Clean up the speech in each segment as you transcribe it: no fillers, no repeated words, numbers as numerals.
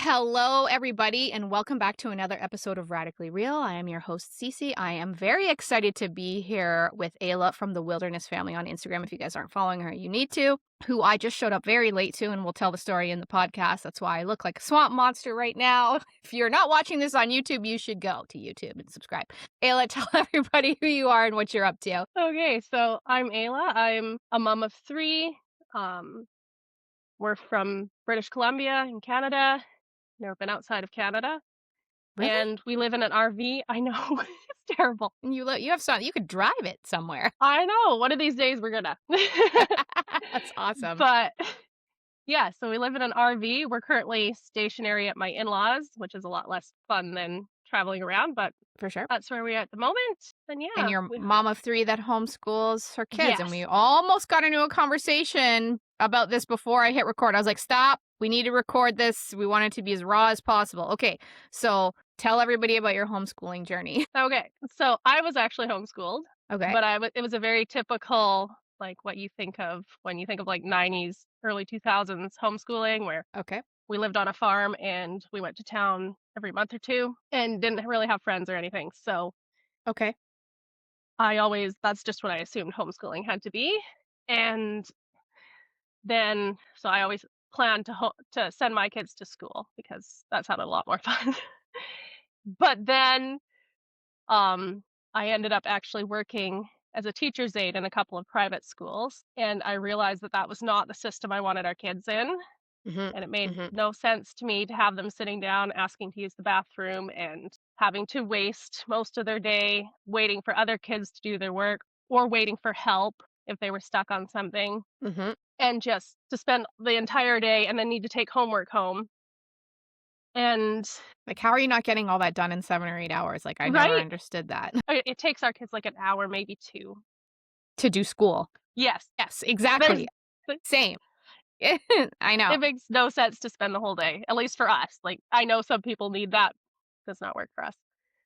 Hello, everybody, and welcome back to another episode of Radically Real. I am your host, Ceci. I am very excited to be here with Ayla from the Wilderness Family on Instagram. If you guys aren't following her, you need to. Who I just showed up very late to, and we'll tell the story in the podcast. That's why I look like a swamp monster right now. If you're not watching this on YouTube, you should go to YouTube and subscribe. Ayla, tell everybody who you are and what you're up to. Okay, so I'm Ayla. I'm a mom of three. Um, we're from British Columbia in Canada. Never been outside of Canada, Really? and we live in an RV. I know it's terrible. And you have some. You could drive it somewhere. I know. One of these days we're gonna. That's awesome. But yeah, so we live in an RV. We're currently stationary at my in-laws, which is a lot less fun than traveling around, but For sure. that's where we are at the moment. And And yeah, you're mom of three that homeschools her kids. And yes, we almost got into a conversation about this before I hit record. I was like, stop. We need to record this. We want it to be as raw as possible. Okay. So tell everybody about your homeschooling journey. okay. So I was actually homeschooled. Okay. But it was a very typical, like, what you think of when you think of, like, 90s, early 2000s homeschooling, where Okay. we lived on a farm and we went to town every month or 2 and didn't really have friends or anything, so Okay. that's just what I assumed homeschooling had to be, and then so I always planned to send my kids to school because that sounded a lot more fun. But then, um, I ended up actually working as a teacher's aide in a couple of private schools, and I realized that that was not the system I wanted our kids in, Hmm. and it made Hmm. no sense to me to have them sitting down asking to use the bathroom and having to waste most of their day waiting for other kids to do their work or waiting for help if they were stuck on something, Hmm. and just to spend the entire day and then need to take homework home. And Like, how are you not getting all that done in 7 or 8 hours? Like, I never right? understood that. It takes our kids like an hour, maybe 2. To do school. Yes. Yes, There's exactly. Same. I know. It makes no sense to spend the whole day, at least for us. Like, I know some people need that. Does not work for us.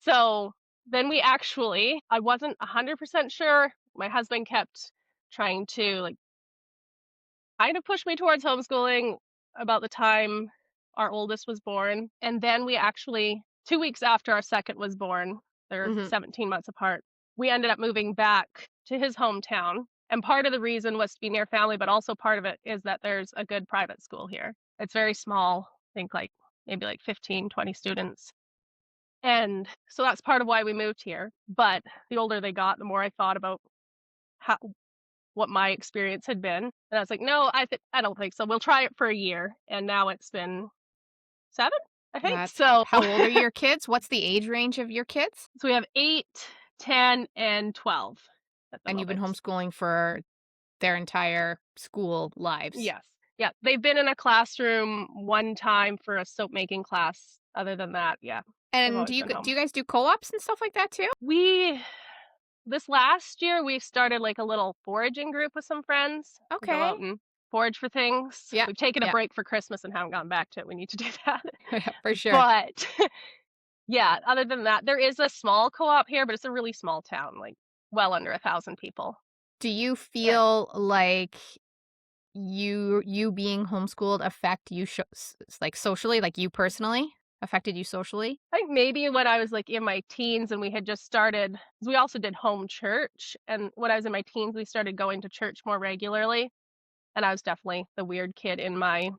So then I wasn't 100% sure. My husband kept trying to, like, kind of push me towards homeschooling about the time our oldest was born. And then 2 weeks after our second was born, they're Hmm. 17 months apart, we ended up moving back to his hometown. And part of the reason was to be near family, but also part of it is that there's a good private school here. It's very small, I think like maybe like 15, 20 students. And so that's part of why we moved here. But the older they got, the more I thought about how what my experience had been. And I was like, "No, I don't think so. We'll try it for a year." And now it's been 7, I think. That's So how old are your kids? What's the age range of your kids? so we have 8, 10, and 12 at the And you've been moment. homeschooling for their entire school lives. Yes. Yeah, they've been in a classroom one time for a soap making class. Other than that, yeah, they've And always been do home. you guys do co-ops and stuff like that too? We This last year, we started, like, a little foraging group with some friends. We go Okay. out and forage for things. Yeah. We've taken a Yeah. break for Christmas and haven't gotten back to it. We need to do that. For sure. But, yeah, other than that, there is a small co-op here, but it's a really small town, like, well under 1,000 people. Do you Yeah. feel like you being homeschooled affect you like socially, like you personally affected you socially? I think maybe when I was, like, in my teens and we had just started 'cause we also did home church, and when I was in my teens, we started going to church more regularly, and I was definitely the weird kid in my,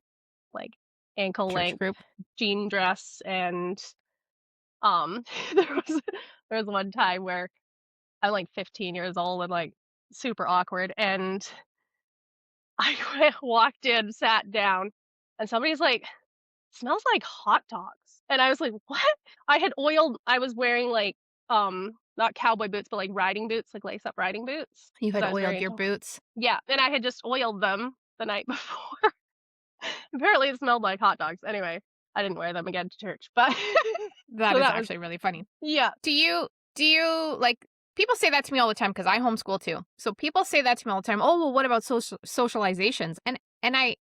like, ankle Church length group. jean dress, and, um, there was there was one time where I'm, like, 15 years old and, like, super awkward, and I walked in, sat down, and somebody's like, "Smells like hot dogs." And I was like, "What?" I was wearing, like, not cowboy boots, but, like, riding boots, like, lace-up riding boots, You 'cause had I was very oiled your into boots. yeah, and I had just oiled them the night before. Apparently, it smelled like hot dogs. Anyway, I didn't wear them again to church, but That so is that was actually really funny. yeah. Do you like people say that to me all the time because I homeschool too. So people say that to me all the time. Oh, well, what about socializations? And I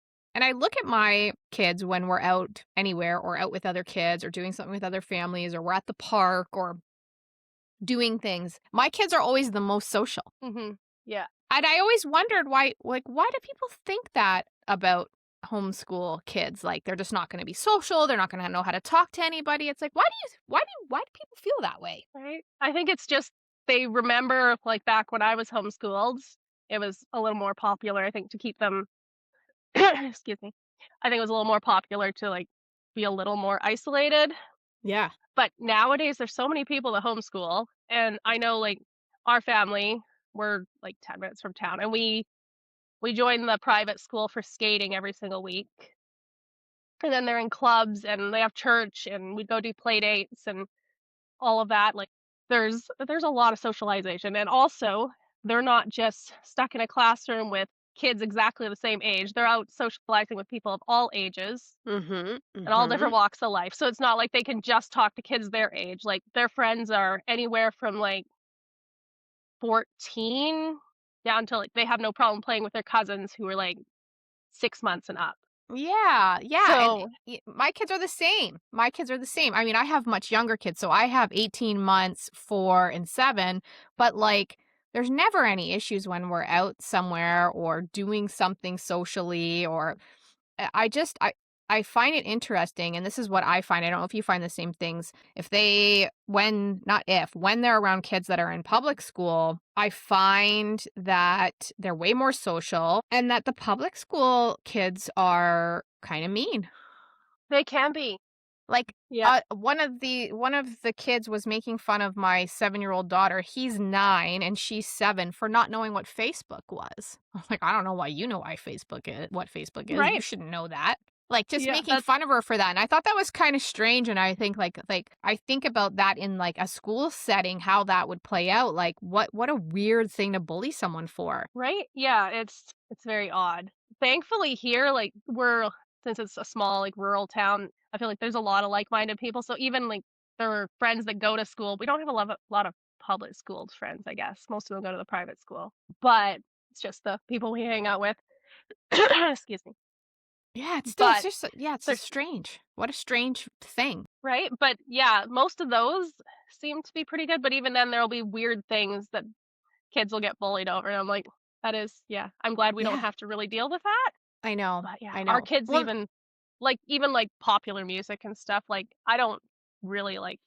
look at my kids when we're out anywhere or out with other kids or doing something with other families or we're at the park or doing things. My kids are always the most social. Mhm. Yeah. And I always wondered why do people think that about homeschool kids. Like, they're just not gonna be social, they're not gonna know how to talk to anybody. It's like, why do people feel that way? Right? I think it's just they remember, like, back when I was homeschooled, it was a little more popular, I think, to keep them excuse me. I think it was a little more popular to, like, be a little more isolated, Yeah. but nowadays, there's so many people that homeschool, and I know, like, our family, we're, like, 10 minutes from town, and we join the private school for skating every single week, and then they're in clubs, and they have church, and we go do play dates and all of that, like, there's a lot of socialization, and also, they're not just stuck in a classroom with kids exactly the same age, they're out socializing with people of all ages Mhm, and all mhm. different walks of life, so it's not like they can just talk to kids their age, like, their friends are anywhere from, like, 14 down to, like, they have no problem playing with their cousins who are, like, 6 months and up. Yeah, yeah, and So my kids are the same. My kids are the same. I mean, I have much younger kids, so I have 18 months, 4, and 7, but, like, there's never any issues when we're out somewhere or doing something socially or I just I find it interesting, and this is what I find. I don't know if you find the same things. If they when not if, when they're around kids that are in public school, I find that they're way more social and that the public school kids are kind of mean. they can be. Like, Yeah. one of the kids was making fun of my 7-year-old daughter. He's 9 and she's 7 for not knowing what Facebook was. I'm like, "I don't know why you know what Facebook is. You Right. shouldn't know that." Like, just Yeah, making that's fun of her for that, and I thought that was kinda strange, and I think, I think about that in, like, a school setting, how that would play out, like, what a weird thing to bully someone for. right? Yeah, it's very odd. Thankfully here, like, we're since it's a small, like, rural town, I feel like there's a lot of like-minded people, so even, like, there are friends that go to school we don't have a lot of public school friends, I guess. Most of them go to the private school, but it's just the people we hang out with. Excuse me. Yeah, it's But just yeah, it's just there's strange. What a strange thing. right? But, yeah, most of those seem to be pretty good, but even then, there'll be weird things that kids will get bullied over, and I'm like, "That is yeah, I'm glad we don't Yeah. have to really deal with that." I know, But, yeah, I our know. kids Well, even popular music and stuff, like, I don't really, like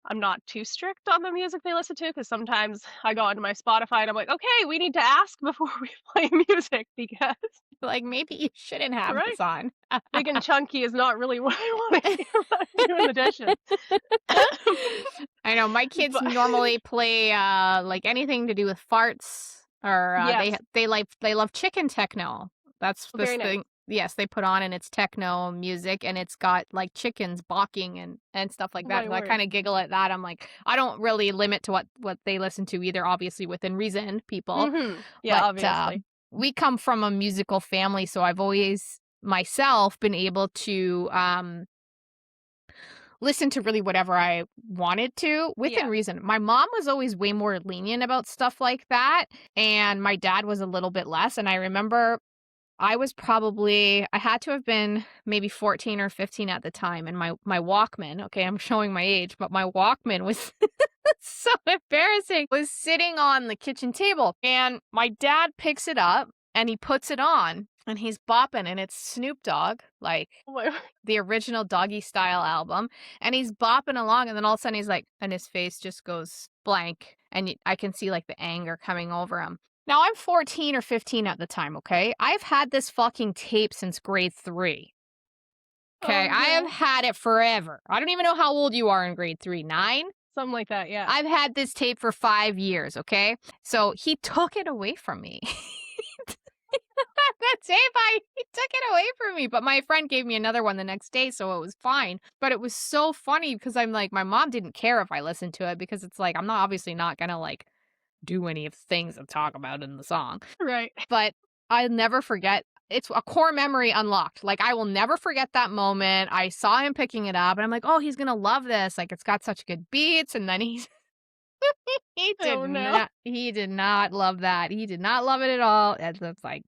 I'm not too strict on the music they listen to because sometimes I go onto my Spotify and I'm like, "Okay, we need to ask before we play music because" like, maybe you shouldn't have right? this on. Big and chunky is not really what I wanna hear when I'm doing the dishes. I know my kids But normally play, like, anything to do with farts or, yes, they love chicken techno. That's this very nice. thing yes, they put on and it's techno music and it's got, like, chickens balking and stuff like that, My so I word. kinda giggle at that. I'm like, I don't really limit to what they listen to either, obviously within reason, people, Mhm. Yeah, but, obviously. we come from a musical family, so I've always myself been able to, listen to really whatever I wanted to within Yeah. reason. My mom was always way more lenient about stuff like that, and my dad was a little bit less, and I remember I had to have been maybe 14 or 15 at the time, and my Walkman, okay, I'm showing my age, but my Walkman was so embarrassing, was sitting on the kitchen table, and my dad picks it up, and he puts it on, and he's bopping, and it's Snoop Dogg, like, Oh my the original Doggy Style album, and he's bopping along, and then all of a sudden he's like and his face just goes blank, and I can see, like, the anger coming over him. Now, I'm 14 or 15 at the time, okay? I've had this fucking tape since grade 3, okay? oh, I have no. had it forever. I don't even know how old you are in grade 3, 9? Something like that, yeah. I've had this tape for 5 years, okay? So, he took it away from me. The tape he took it away from me, but my friend gave me another one the next day, so it was fine. But it was so funny because I'm like, my mom didn't care if I listened to it because it's like, I'm not obviously not gonna like do any of the things that talk about in the song. Right. But I'll never forget. It's a core memory unlocked. Like I will never forget that moment. I saw him picking it up and I'm like, oh, he's gonna love this. Like it's got such good beats. And then Oh, no. he did not love that. He did not love it at all. It's like,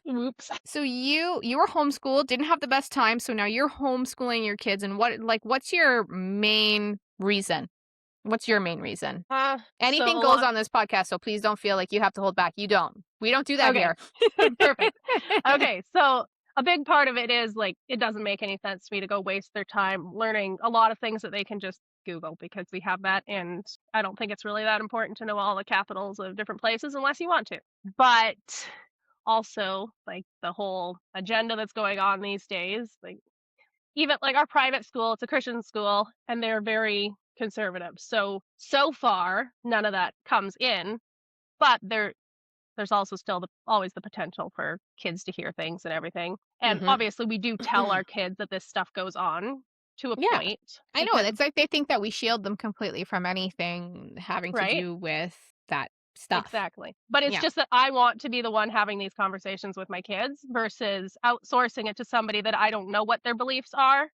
Whoops. So you were homeschooled, didn't have the best time, so now you're homeschooling your kids, and what's your main reason? What's your main reason? So Anything a goes lot on this podcast, so please don't feel like you have to hold back. You don't. We don't do that okay. here. Perfect. Okay, so a big part of it is, like, it doesn't make any sense to me to go waste their time learning a lot of things that they can just Google because we have that, and I don't think it's really that important to know all the capitals of different places unless you want to. But also, like, the whole agenda that's going on these days, like, even, like, our private school, it's a Christian school, and they're very conservative. So far, none of that comes in, but there's also still always the potential for kids to hear things and everything. And Mhm. obviously, we do tell our kids that this stuff goes on to a Yeah. point I know, because it's like they think that we shield them completely from anything having to right? do with that stuff. Exactly. But it's Yeah. just that I want to be the one having these conversations with my kids versus outsourcing it to somebody that I don't know what their beliefs are,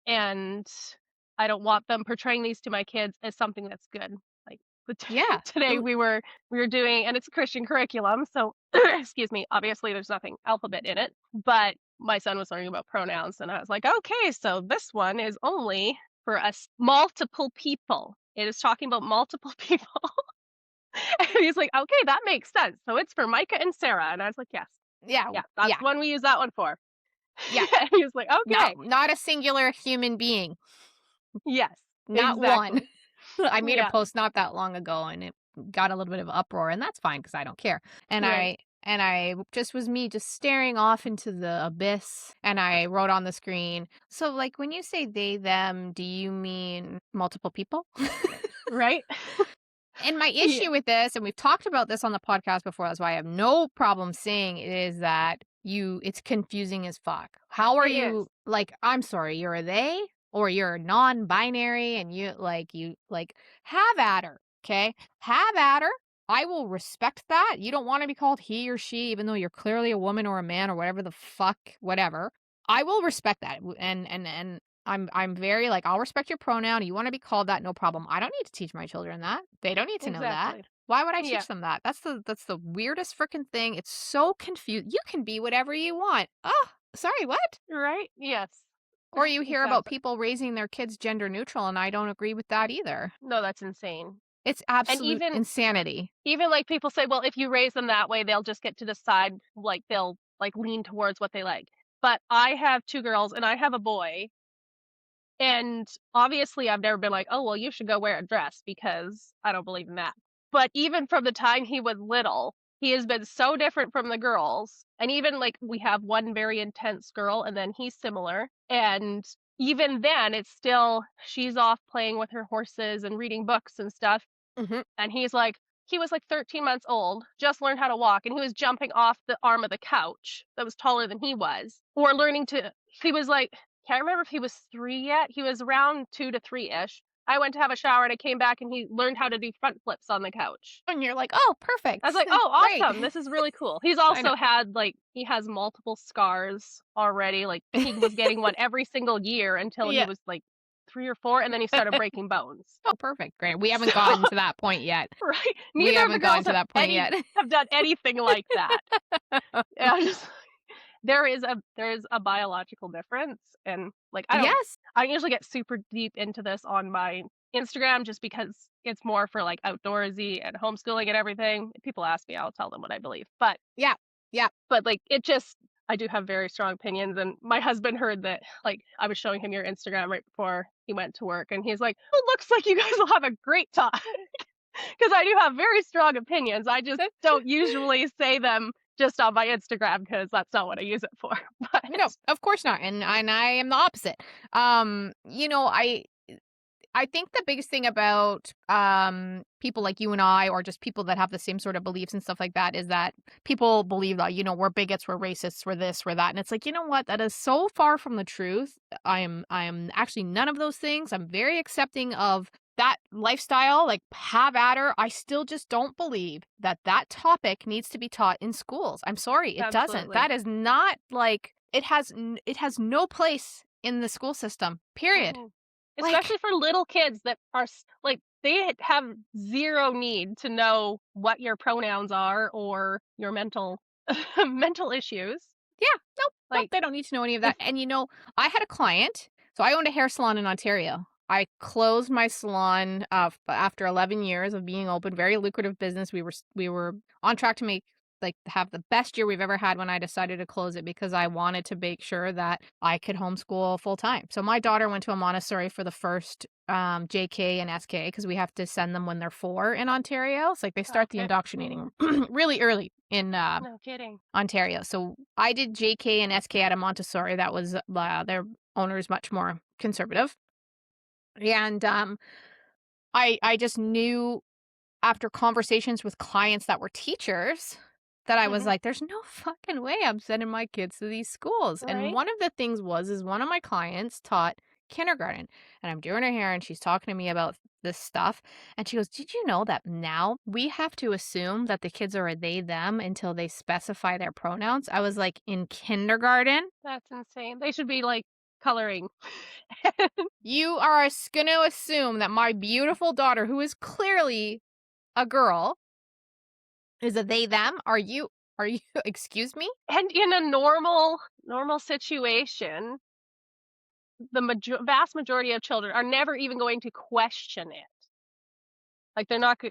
and I don't want them portraying these to my kids as something that's good. Like, the Yeah. today It we were doing, and it's a Christian curriculum, so excuse me, obviously there's nothing alphabet in it, but my son was learning about pronouns, and I was like, "Okay, so this one is only for us multiple people. It is talking about multiple people." And he's like, "Okay, that makes sense. So it's for Micah and Sarah." And I was like, "Yes. yeah, Yeah, that's yeah, the one we use that one for." yeah. And he was like, "Okay. Not a singular human being. Yes, Not one. exactly." I made a Yeah, post not that long ago and it got a little bit of uproar, and that's fine because I don't care. And right. I just was me just staring off into the abyss, and I wrote on the screen, "So, like, when you say they, them, do you mean multiple people?" Right? And my Yeah, issue with this, and we've talked about this on the podcast before, that's why I have no problem saying it, is that it's confusing as fuck. How are it is. you, like, I'm sorry, you're a they or you're non-binary and you like have at her, okay? Have at her. I will respect that. You don't want to be called he or she, even though you're clearly a woman or a man or whatever the fuck, whatever. I will respect that. And I'm very like, I'll respect your pronoun. You want to be called that, no problem. I don't need to teach my children that. They don't need to know that. Exactly. Why would I Yeah, teach them that? That's the weirdest freaking thing. It's so confused. You can be whatever you want. Oh, sorry, what? right? Yes. Or you hear about Exactly. people raising their kids gender neutral, and I don't agree with that either. No, that's insane. It's And absolute insanity. even, like, people say, "Well, if you raise them that way, they'll just get to decide, like, they'll, like, lean towards what they like." But I have 2 girls and I have a boy, and obviously, I've never been like, "Oh, well, you should go wear a dress," because I don't believe in that. But even from the time he was little, he has been so different from the girls. And even, like, we have one very intense girl, and then he's similar. And even then, it's still she's off playing with her horses and reading books and stuff. Hmm. And he was like 13 months old, just learned how to walk, and he was jumping off the arm of the couch that was taller than he was, or learning to, he was like, can't remember if he was 3 yet. He was around 2 to 3-ish. I went to have a shower and I came back and he learned how to do front flips on the couch. And you're like, oh, I was perfect. like, "Oh, Great. awesome. This is really cool." He's I know. also had, like, he has multiple scars already. Like, he was getting one every single year until he Yeah. was like 3 or 4, and then he started breaking bones. Oh, perfect. Great. We haven't So gotten to that point yet. right? We Neither of the haven't gotten girls to that point yet. have done anything like that. And I'm just there is a biological difference, and, like, Yes. I usually get super deep into this on my Instagram just because it's more for, like, outdoorsy and homeschooling and everything. If people ask me, I'll tell them what I believe. Yeah. Yeah. Like, it just I do have very strong opinions, and my husband heard that, like, I was showing him your Instagram right before he went to work, and he's like, "It looks like you guys will have a great time." Because I do have very strong opinions. I just don't usually say them just on my Instagram because that's not what I use it for. But No, of course not. And I am the opposite. I think the biggest thing about people like you and I, or just people that have the same sort of beliefs and stuff like that, is that people believe that, we're bigots, we're racists, we're this, we're that. And it's like, you know what? That is so far from the truth. I am actually none of those things. I'm very accepting of that lifestyle, like, have at her. I still just don't believe that topic needs to be taught in schools. I'm sorry, it doesn't. absolutely. That is not, like, it has no place in the school system. Period. Mm-mm. Like, Especially for little kids that are like they have zero need to know what your pronouns are or your mental mental issues. yeah, nope, nope, Like they don't need to know any of that. if And I had a client, so I owned a hair salon in Ontario. I closed my salon after 11 years of being open, very lucrative business. We were on track to make like, have the best year we've ever had when I decided to close it because I wanted to make sure that I could homeschool full time. So my daughter went to a Montessori for the first, JK and SK because we have to send them when they're 4 in Ontario. It's like they start the Okay. indoctrinating really early in, No kidding. Ontario. So I did JK and SK at a Montessori that was, their owner is much more conservative. And, I just knew after conversations with clients that were teachers that I was Mhm. like, "There's no fucking way I'm sending my kids to these schools." And Right? one of the things is one of my clients taught kindergarten, and I'm doing her hair, and she's talking to me about this stuff, and she goes, "Did you know that now we have to assume that the kids are a they, them until they specify their pronouns?" I was like, "In kindergarten? That's insane. They should be, like, coloring. You are gonna assume that my beautiful daughter, who is clearly a girl, is a they, them? Are you excuse me?" And in a normal situation, the vast majority of children are never even going to question it. Like, they're not go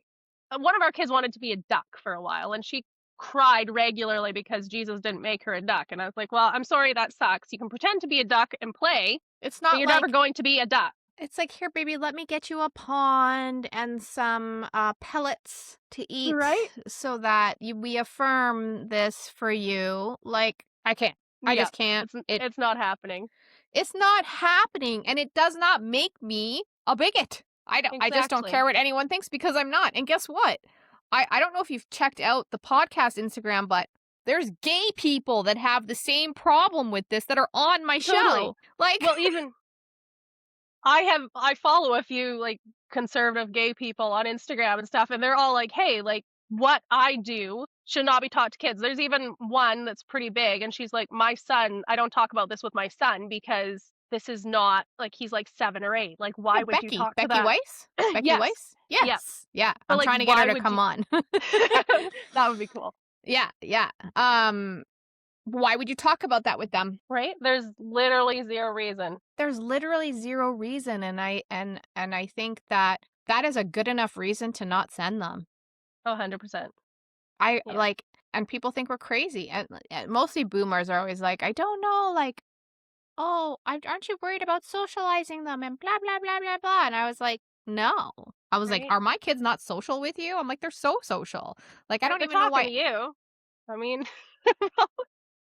one of our kids wanted to be a duck for a while, and she cried regularly because Jesus didn't make her a duck, and I was like, "Well, I'm sorry, that sucks. You can pretend to be a duck and play, It's but not you're never like going to be a duck." it's like, "Here, baby, let me get you a pond and some, pellets to eat Right? so that we affirm this for you." Like, I can't. I Yeah. just can't. It's not happening. It's not happening, and it does not make me a bigot. I just don't Exactly. care what anyone thinks because I'm not, and guess what? I don't know if you've checked out the podcast Instagram, but there's gay people that have the same problem with this that are on my Totally. show. Like Well, even I follow a few, like, conservative gay people on Instagram and stuff, and they're all like, "Hey, like, what I do should not be taught to kids." There's even one that's pretty big, and she's like, "My son, I don't talk about this with my son because this is not like, he's, like, 7 or 8. Like, Yeah, why would you Becky. talk to Becky that?" Weiss? Becky Yes. Weiss? Yeah. Yes. Yeah, But, I'm like, trying to get her why to would come you on. that would be cool, Yeah, yeah. Why would you talk about that with them? right? There's literally 0 reason. There's literally 0 reason, and I think that that is a good enough reason to not send them. 100%. I Yeah. like and people think we're crazy, and mostly boomers are always like, "I don't know, like, oh, aren't you worried about socializing them and blah, blah, blah, blah, blah," and I was like, "No." I was like, Right? "Are my kids not social with you?" I'm like, "They're so social." Like, I Right, don't they're even know talking to why you. I mean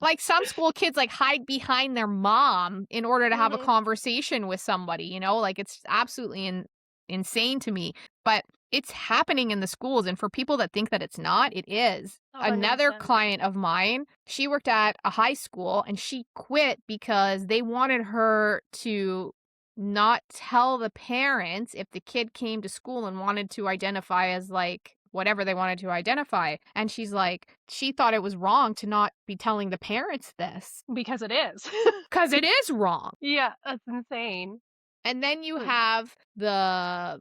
like, some school kids, like, hide behind their mom in order to have a Mhm. conversation with somebody, like, it's absolutely insane to me, but it's happening in the schools, and for people that think that it's not, it is. Another 100%. client of mine, she worked at a high school, and she quit because they wanted her to not tell the parents if the kid came to school and wanted to identify as, like, whatever they wanted to identify, and she's like, she thought it was wrong to not be telling the parents this, Because it is. because it is wrong. Yeah, that's insane. And then you Mm, have the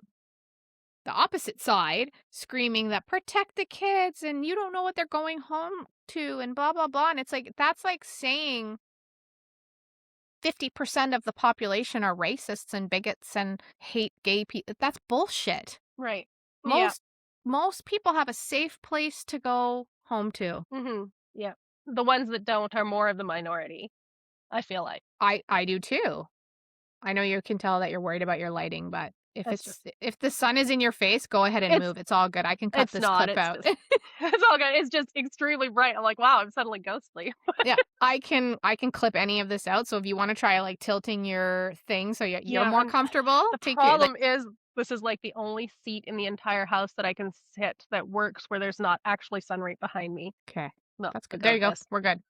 opposite side screaming that protect the kids and you don't know what they're going home to and blah blah blah, and it's like that's like saying 50% of the population are racists and bigots and hate gay people. That's bullshit. right. Yeah. Most most people have a safe place to go home to. Mhm. Yeah. The ones that don't are more of the minority, I feel like. I do too. I know you can tell that you're worried about your lighting, but It's just if the sun is in your face, go ahead and it's move. It's all good. I can cut it's this not, clip it's out. just it's all good. It's just extremely bright. I'm like, "Wow, I'm suddenly ghostly." Yeah, I can clip any of this out. So if you want to try like tilting your thing so you're Yeah, more and comfortable, the take your like problem is this is, like, the only seat in the entire house that I can sit that works where there's not actually sun right behind me. okay. Well, That's good. There you go. regardless. We're good.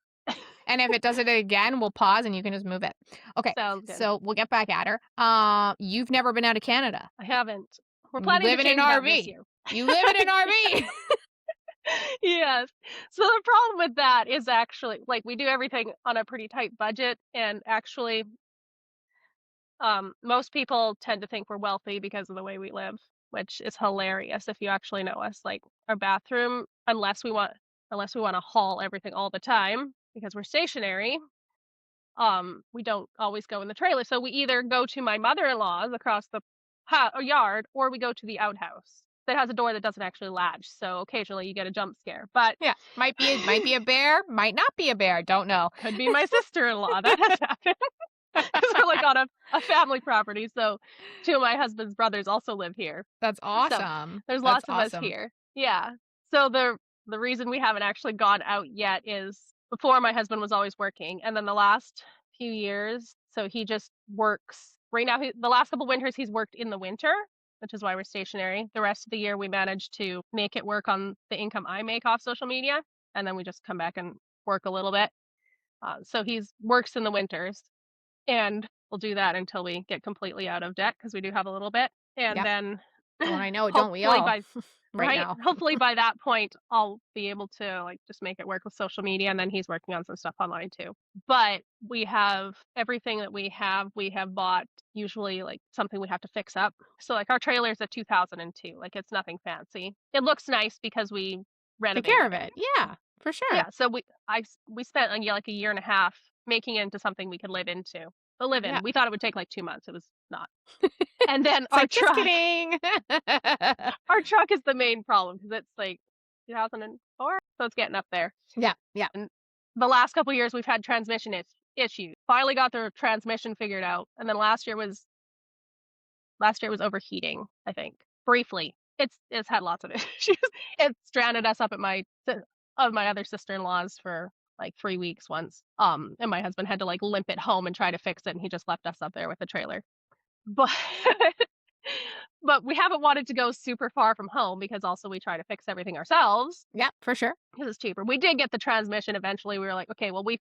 And if it does it again, we'll pause and you can just move it. Okay. Sounds good. So we'll get back at her. You've never been out of Canada. I haven't. We're You planning to live in an change that this RV. year. You live in an RV. Yes. So the problem with that is actually like we do everything on a pretty tight budget and actually most people tend to think we're wealthy because of the way we live, which is hilarious if you actually know us. Like our bathroom, unless we want to haul everything all the time because we're stationary, we don't always go in the trailer. So we either go to my mother-in-law's across the yard or we go to the outhouse. that has a door that doesn't actually latch. So occasionally you get a jump scare. But Yeah. Might be a bear, might not be a bear. Don't know. could be my sister-in-law. That has happened. 'Cause we're, like, on a family property, so 2 of my husband's brothers also live here. That's So, awesome. there's That's lots of us awesome. here. Yeah. So the reason we haven't actually gone out yet is before my husband was always working, and then the last few years, so he just works right now, the last couple winters, he's worked in the winter, which is why we're stationary. The rest of the year, we managed to make it work on the income I make off social media, and then we just come back and work a little bit. So he's works in the winters. And we'll do that until we get completely out of debt because we do have a little bit. And Yeah. then Don't I know it, don't we hopefully all? by Right right, now. hopefully by that point I'll be able to like just make it work with social media and then he's working on some stuff online too. But we have everything that we have bought usually like something we have to fix up. So like our trailer's a 2002, like it's nothing fancy. It looks nice because we Take care renovated of it. it. Yeah, for sure. Yeah, so we spent like a year and a half making it into something we could live into. But live Yeah. in. We thought it would take like 2 months. It was not. And then It's like, just kidding. our truck is the main problem because it's like 2004, so it's getting up there. Yeah, yeah. And the last couple years we've had transmission issues. Finally got the transmission figured out, and then last year was overheating, I think. Briefly. It's had lots of issues. It stranded us up at my other sister-in-law's for like 3 weeks once. And my husband had to like limp it home and try to fix it, and he just left us up there with the trailer. But but we haven't wanted to go super far from home because also we try to fix everything ourselves Yeah, for sure. because it's cheaper. We did get the transmission eventually. We were like, okay, well, we'd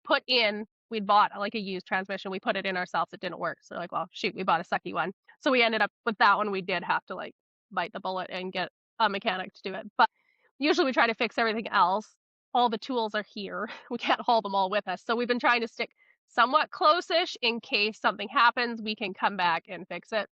bought like a used transmission. We put it in ourselves. It didn't work. So like, well, shoot, we bought a sucky one. So we ended up with that one. We did have to like bite the bullet and get a mechanic to do it. But usually we try to fix everything else. All the tools are here. We can't haul them all with us. So we've been trying to stick somewhat close-ish in case something happens, we can come back and fix it.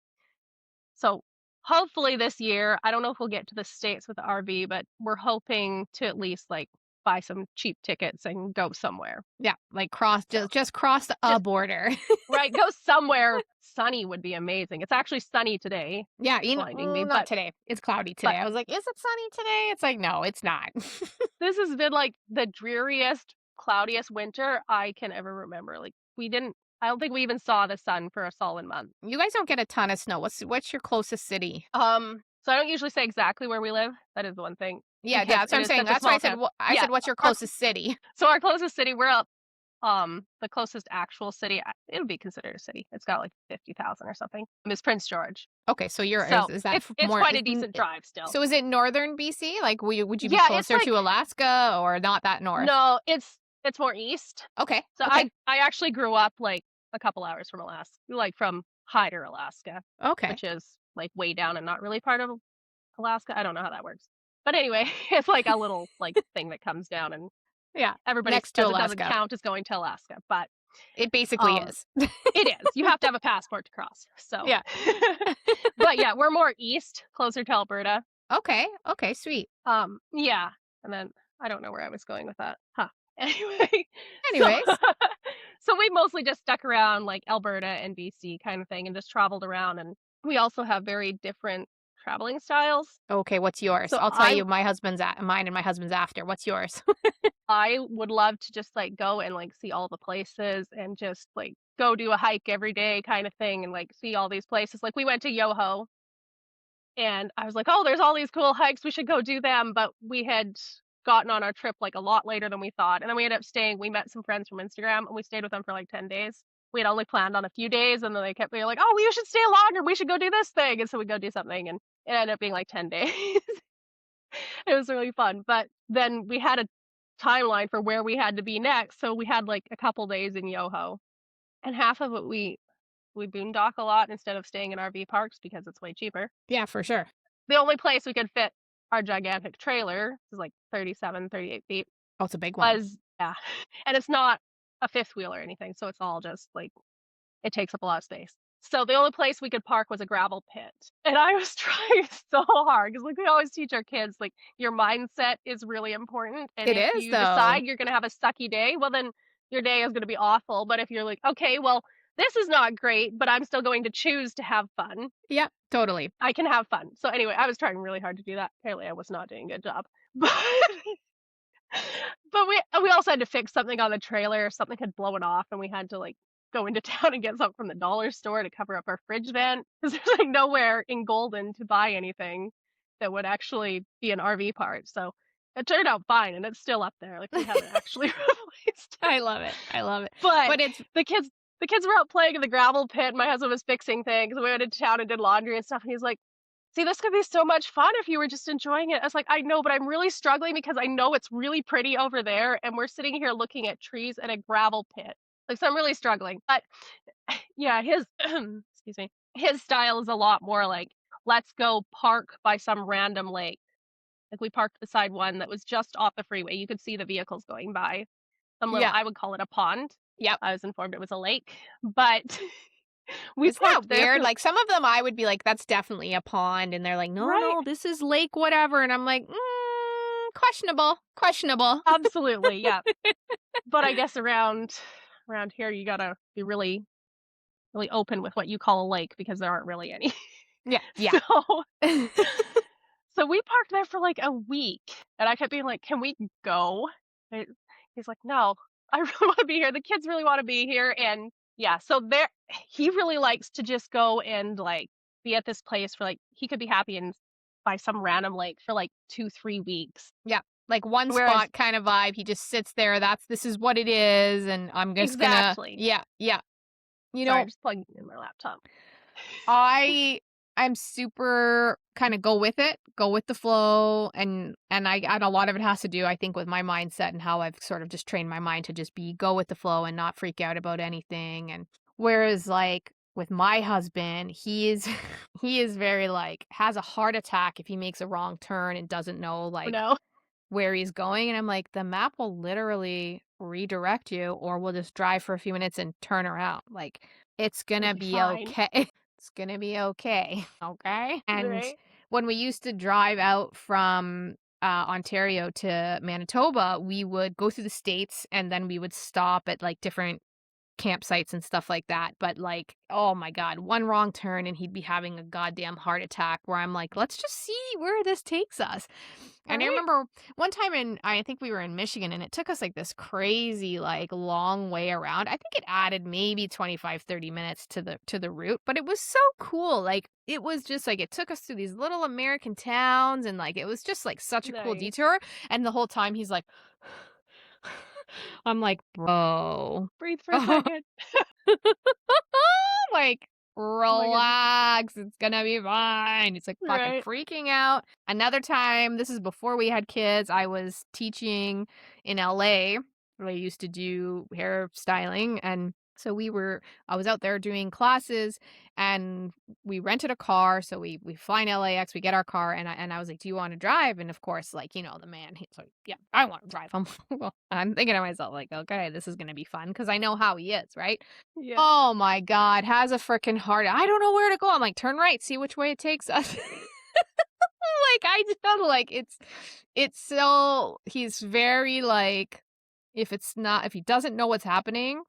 So hopefully this year, I don't know if we'll get to the States with the RV, but we're hoping to at least like buy some cheap tickets and go somewhere. Yeah, like So just cross a just border. right, go somewhere sunny would be amazing. It's actually sunny today. Yeah, Blinding me, not today. It's cloudy but today. I was like, "Is it sunny today?" It's like, "No, it's not." this has been like the dreariest, cloudiest winter I can ever remember. Like I don't think we even saw the sun for a solid month. You guys don't get a ton of snow. What's your closest city? So I don't usually say exactly where we live. That is the one thing Yeah, because that's what it I'm is saying. such a That's why small I said town. I Yeah, said, "What's your our closest city?" so our closest city, we're up, the closest actual city, it would be considered a city. It's got like 50,000 or something. Is Prince George. Okay, so So is that it's more quite a decent drive still. so is it northern BC? Like, would you be Yeah, it's closer like to Alaska or not that north? no, it's more east. Okay, So okay, I actually grew up like a couple hours from Alaska, like from Hyder, Alaska, okay. which is like way down and not really part of Alaska. I don't know how that works. But anyway, it's like a little like thing that comes down and Yeah, everybody next to says it doesn't Alaska. count as going to Alaska, but It basically um is. it is. You have to have a passport to cross. So Yeah. but yeah, we're more east, closer to Alberta. Okay, okay, sweet. Yeah. And then I don't know where I was going with that. Huh. Anyway, so Anyways, so we mostly just stuck around like Alberta and BC kind of thing and just traveled around and we also have very different traveling styles. okay, what's yours? So I'll tell you mine and my husband's after. What's yours? I would love to just like go and like see all the places and just like go do a hike every day kind of thing and like see all these places. Like we went to Yoho and I was like, "Oh, there's all these cool hikes. We should go do them." But we had gotten on our trip like a lot later than we thought. And then we ended up staying. We met some friends from Instagram and we stayed with them for like 10 days. We had only planned on a few days and then they were like, "Oh, we should stay longer. We should go do this thing." And so we go do something and it ended up being like 10 days. It was really fun. But then we had a timeline for where we had to be next. So we had like a couple days in Yoho. And half of it we boondock a lot instead of staying in RV parks because it's way cheaper. Yeah, for sure. The only place we could fit our gigantic trailer is like 37, 38 feet. Oh, it's a big one. Was yeah. And it's not a fifth wheel or anything. So it's all just like it takes up a lot of space. So the only place we could park was a gravel pit. And I was trying so hard because like we always teach our kids like your mindset is really important. And It if is you though. decide you're gonna have a sucky day, well then your day is gonna be awful. But if you're like, okay, well, this is not great, but I'm still going to choose to have fun. Yep, totally. I can have fun. So anyway, I was trying really hard to do that. Apparently I was not doing a good job. But but we also had to fix something on the trailer. Something had blown off and we had to like go into town and get something from the dollar store to cover up our fridge vent because there's like nowhere in Golden to buy anything that would actually be an RV part. So it turned out fine and it's still up there. Like we haven't actually replaced it. I love it. I love it. But But it's the kids were out playing in the gravel pit and my husband was fixing things. We went into town and did laundry and stuff. And he's like, see, this could be so much fun if you were just enjoying it. I was like, I know, but I'm really struggling because I know it's really pretty over there. And we're sitting here looking at trees and a gravel pit. Like, so I'm really struggling. But yeah, his, excuse me, his style is a lot more like, let's go park by some random lake. Like we parked beside one that was just off the freeway. You could see the vehicles going by. Some little, yeah. I would call it a pond. Yep. I was informed it was a lake, but we Isn't that parked there. weird? Like some of them I would be like, that's definitely a pond. And they're like, no, Right. no, this is lake, whatever. And I'm like, questionable. Absolutely, yeah. But I guess around here, you gotta be really, really open with what you call a lake because there aren't really any. Yeah. Yeah. So, so we parked there for like a week, and I kept being like, "Can we go?" And he's like, "No, I really want to be here. The kids really want to be here." And yeah, so there, he really likes to just go and like be at this place for like he could be happy and by some random lake for like 2-3 weeks. Yeah. Like one Whereas spot kind of vibe. He just sits there. This is what it is. And I'm just exactly. yeah. You Sorry, know, I'm just plugging in my laptop. I'm super kind of go with it, go with the flow, and a lot of it has to do, I think, with my mindset and how I've sort of just trained my mind to just go with the flow and not freak out about anything. And whereas like with my husband, he is he is very like has a heart attack if he makes a wrong turn and doesn't know like No, where he's going. And I'm like, the map will literally redirect you, or we'll just drive for a few minutes and turn around. Like, it's it'll gonna be be fine, okay. It's gonna be okay. Okay. And right? when we used to drive out from Ontario to Manitoba, we would go through the states and then we would stop at like different campsites and stuff like that. But like, oh my God, one wrong turn and he'd be having a goddamn heart attack where I'm like, let's just see where this takes us. And I Right? remember one time I think we were in Michigan and it took us like this crazy, like long way around. I think it added maybe 25-30 minutes to the route, but it was so cool. Like it was just like, it took us through these little American towns and like, it was just like such a cool Nice. detour. And the whole time he's like, I'm like, bro. Breathe for a second. Like, Oh my goodness. relax, it's gonna be fine. It's like fucking Right. freaking out. Another time, this is before we had kids, I was teaching in LA where I used to do hairstyling. And so I was out there doing classes and we rented a car. So we fly in LAX, we get our car, and I was like, do you want to drive? And of course, like, the man, he's like, yeah, I want to drive. I'm thinking to myself, like, okay, this is gonna be fun because I know how he is, right? Yeah. Oh my God, has a freaking heart. I don't know where to go. I'm like, turn right, see which way it takes us. Like, I just feel like it's so, he's very like, if he doesn't know what's happening,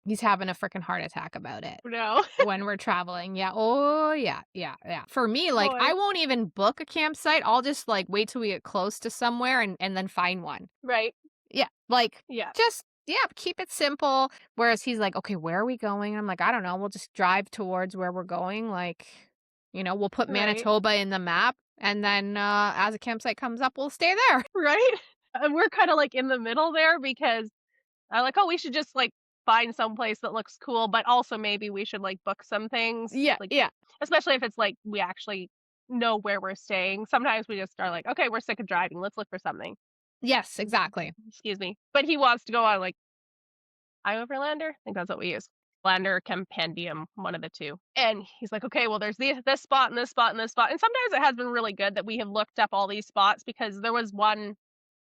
he's having a freaking heart attack about it No. when we're traveling. Yeah. Oh, yeah. Yeah. Yeah. For me, like, Boy. I won't even book a campsite. I'll just like wait till we get close to somewhere and then find one. Right. Yeah. Like, Yeah. just, yeah, keep it simple. Whereas he's like, okay, where are we going? And I'm like, I don't know. We'll just drive towards where we're going. Like, we'll put Right. Manitoba in the map. And then as a campsite comes up, we'll stay there. Right. And we're kind of like in the middle there because I'm like, oh, we should just like find some place that looks cool, but also maybe we should like book some things, Yeah. like Yeah. especially if it's like we actually know where we're staying. Sometimes we just are like, okay, we're sick of driving. Let's look for something. Yes, exactly. Excuse me. But he wants to go on like iOverlander. I think that's what we use. Lander Compendium, one of the two. And he's like, okay, well, there's this spot and this spot and this spot. And sometimes it has been really good that we have looked up all these spots because there was one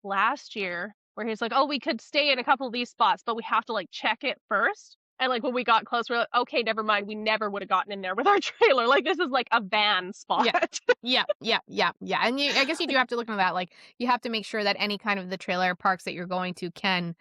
last year where he's like, oh, we could stay in a couple of these spots, but we have to like check it first. And like when we got close, we're like, okay, never mind. We never would have gotten in there with our trailer. Like this is like a van spot. Yeah. And I guess you do have to look into that. Like, you have to make sure that any kind of the trailer parks that you're going to can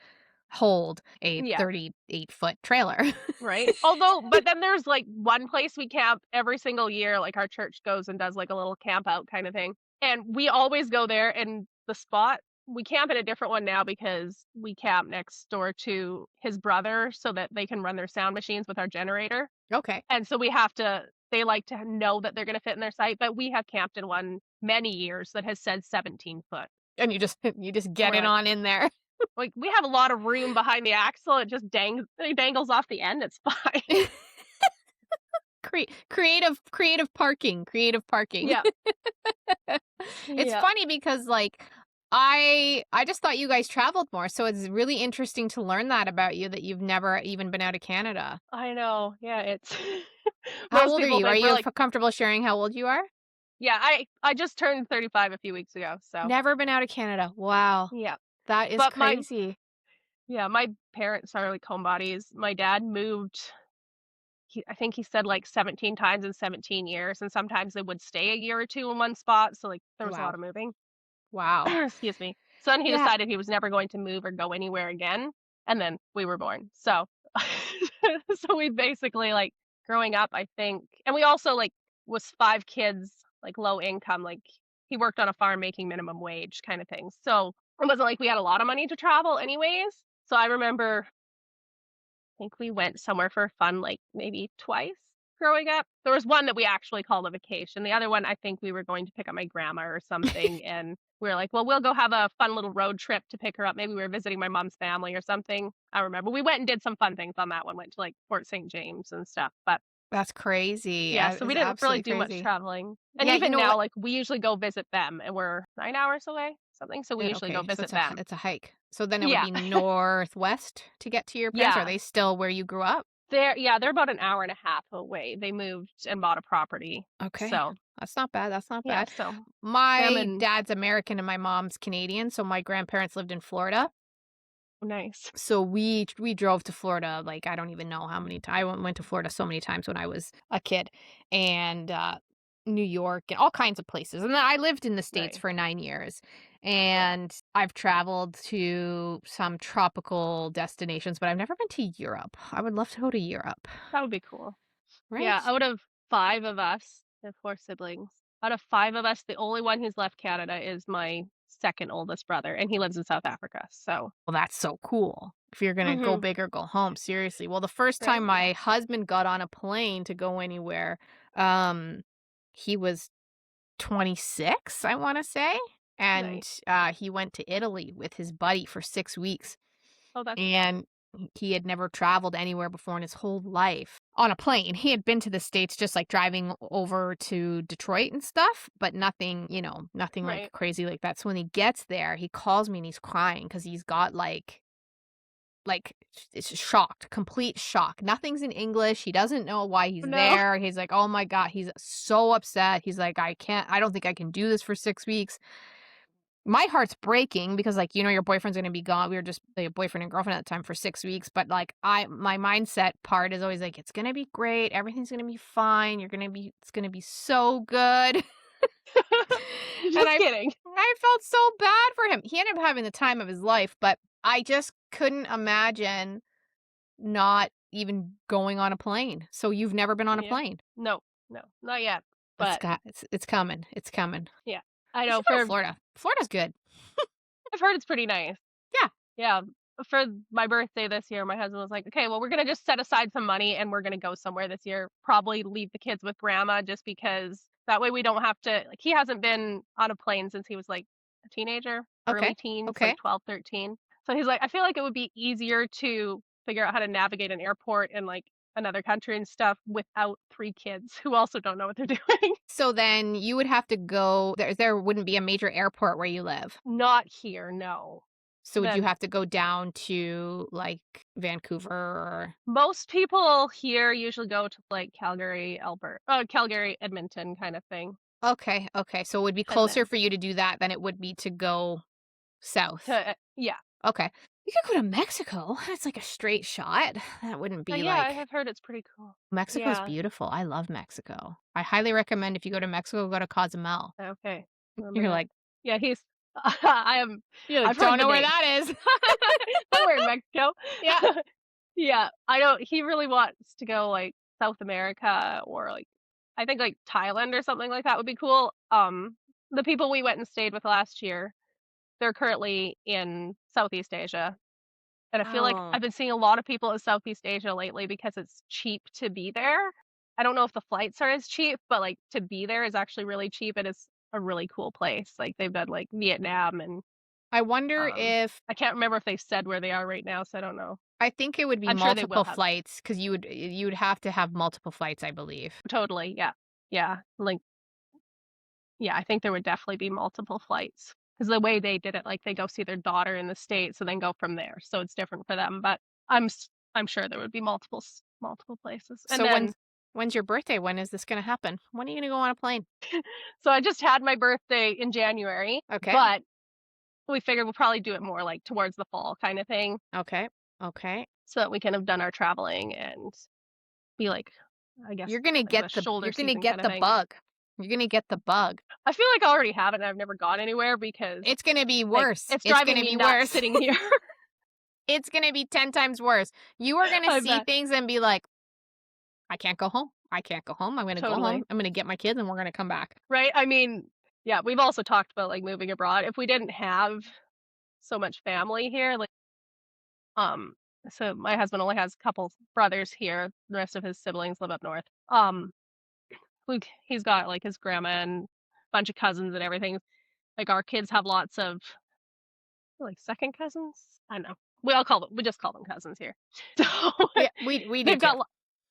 hold a Yeah, 38-foot trailer. right? Although but then there's, like, one place we camp every single year, like, our church goes and does, like, a little camp out kinda thing, and we always go there, and the spot we camp at a different one now because we camp next door to his brother so that they can run their sound machines with our generator, Okay. and so we have to they like to know that they're gonna fit in their site, but we have camped in one many years that has said 17 foot, And you just and get we're it on in there. like, "We have a lot of room behind the axle, it dangles off the end, it's fine." Creative parking, creative parking. Yeah, It's yeah, funny because, like, I just thought you guys traveled more, so it's really interesting to learn that about you, that you've never even been out of Canada. I know, yeah, it's How most old are people you? Are think we're you like f comfortable sharing how old you are? yeah, I just turned 35 a few weeks ago, so Never been out of Canada. Wow, yeah, that is but crazy. my parents are, like, homebodies. My dad moved I think he said, like, 17 times in 17 years, and sometimes they would stay a year or 2 in one spot, so, like, there was a lot Wow. of moving. Wow. Excuse me. So then he Yeah. decided he was never going to move or go anywhere again, and then we were born. So so we basically, like, growing up, I think and we also, like, was 5 kids, like, low income, like, he worked on a farm making minimum wage kinda thing. So it wasn't like we had a lot of money to travel anyways. So I remember think we went somewhere for fun, like, maybe twice growing up. There was one that we actually called a vacation. The other one, I think we were going to pick up my grandma or something, and we were like, "Well, we'll go have a fun little road trip to pick her up." Maybe we were visiting my mom's family or something. I remember we went and did some fun things on that one, went to, like, Fort St. James and stuff, but That's crazy. yeah, so It's we didn't really absolutely do much crazy. traveling. And Yeah, you even know now, what? like, we usually go visit them, and we're 9 hours away, something, so we usually go Okay, so visit them. it's a hike. So then it would Yeah. be northwest to get to your parents. Are Yeah. they still where you grew up? They're about an hour and a half away. They moved and bought a property. Okay. So, That's not bad, that's not yeah, bad. so them My and dad's American and my mom's Canadian, so my grandparents lived in Florida. nice. So we drove to Florida, like, I don't even know how many times. I went to Florida so many times when I was a kid, and, New York and all kinds of places, and then I lived in the States Nice. for 9 years, Yeah, and I've traveled to some tropical destinations, but I've never been to Europe. I would love to go to Europe. that would be cool. Yeah, Right? out of 5 of us, I have 4 siblings. Out of 5 of us, the only one who's left Canada is my 2nd oldest brother, and he lives in South Africa, so Well, that's so cool. If you're gonna go mhm, big or go home, seriously. Well, the first right? time my husband got on a plane to go anywhere, um, he was 26, I wanna say, and, Nice. he went to Italy with his buddy for 6 weeks, Oh, that's fun. and he had never traveled anywhere before in his whole life on a plane. He had been to the States just, like, driving over to Detroit and stuff, but nothing, nothing, like, Right. crazy like that. So when he gets there, he calls me and he's crying because 'cause he's got, like, it's shocked, complete shock. Nothing's in English. He doesn't know why he's No. there. He's like, "Oh my god." He's so upset. He's like, I don't think I can do this for 6 weeks." My heart's breaking because, like, your boyfriend's gonna be gone. We were just a boyfriend and girlfriend at the time for 6 weeks, but, like, my mindset part is always like, "It's gonna be great. Everything's gonna be fine. It's gonna be so good." And Just kidding. I felt so bad for him. He ended up having the time of his life, but I just couldn't imagine not even going on a plane. So you've never been on a Yeah. plane? No, no, not yet, It's but got it's coming, it's coming. yeah. I You know should go to for Florida. Florida's good. I've heard it's pretty nice. Yeah. Yeah, for my birthday this year, my husband was like, "Okay, well, we're gonna just set aside some money and we're gonna go somewhere this year. Probably leave the kids with grandma just because that way we don't have to" like, he hasn't been on a plane since he was, like, a teenager, early Okay. teens, like Okay. 12, 13. So he's like, "I feel like it would be easier to figure out how to navigate an airport in, like, another country and stuff without 3 kids who also don't know what they're doing." So then you would have to go there wouldn't be a major airport where you live. Not here, no. So would you Then have to go down to, like, Vancouver or most people here usually go to, like, Calgary, Edmonton kinda thing, Okay, okay. So it would be and closer then for you to do that than it would be to go south. yeah. Okay. You could go to Mexico. That's like a straight shot. That wouldn't be Yeah, I like have heard it's pretty cool. Mexico's Yeah, beautiful. I love Mexico. I highly recommend if you go to Mexico, go to Cozumel. okay, remember You're that. like, Yeah, he's You're like, I've heard don't the know where name. that is. Somewhere in Mexico. Yeah. Yeah, I don't he really wants to go, like, South America or, like, I think, like, Thailand or something like that would be cool. The people we went and stayed with last year, they're currently in Southeast Asia, and I feel like Oh, I've been seeing a lot of people in Southeast Asia lately because it's cheap to be there. I don't know if the flights are as cheap, but, like, to be there is actually really cheap, and it's a really cool place. Like, they've done, like, Vietnam and, I wonder if I can't remember if they've said where they are right now, so I don't know. I think it would be I'm sure they will multiple have. flights because you would have to have multiple flights, I believe. Totally, yeah. Yeah, like yeah, I think there would definitely be multiple flights because the way they did it, like, they go see their daughter in the States and then go from there, so it's different for them, but I'm sure there would be multiple places, and So then when's your birthday? When is this gonna happen? When are you gonna go on a plane? so I just had my birthday in January, Okay. but we figured we'll probably do it more, like, towards the fall kinda thing Okay. Okay. so that we can have done our traveling and be, like, I guess, like, the shoulder You're gonna season get kinda the thing. bug. You're gonna get the bug. I feel like I already have it and I've never gone anywhere because, It's gonna be like, worse. it's It's driving gonna me be nuts worse. sitting here. It's gonna be 10 times worse. You are gonna I see bet. things and be like, "I can't go home. I can't go home. I'm gonna go home. Totally. I'm gonna get my kids, and we're gonna come back." Right? I mean, yeah, we've also talked about, like, moving abroad. If we didn't have so much family here, like, um so my husband only has a couple brothers here, the rest of his siblings live up north. He's got, like, his grandma and bunch of cousins and everything. Like, our kids have lots of, like, second cousins? I don't know. We just call them cousins here. So, Yeah, we do they've too. got lo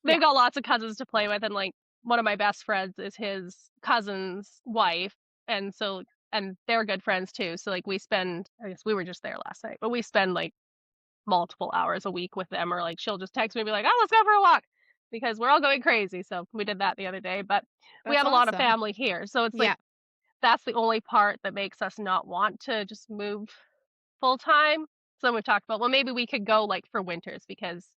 Yeah. they've got lots of cousins to play with, and, like, one of my best friends is his cousin's wife, and so and they're good friends too, so, like, I guess we were just there last night, but we spend, like, multiple hours a week with them, or, like, she'll just text me and be like, "Oh, let's go for a walk," because we're all going crazy, so we did that the other day, but we That's have a lot of awesome. family here, so it's like Yeah. that's the only part that makes us not want to just move full time. So we've talked about, well, maybe we could go, like, for winters because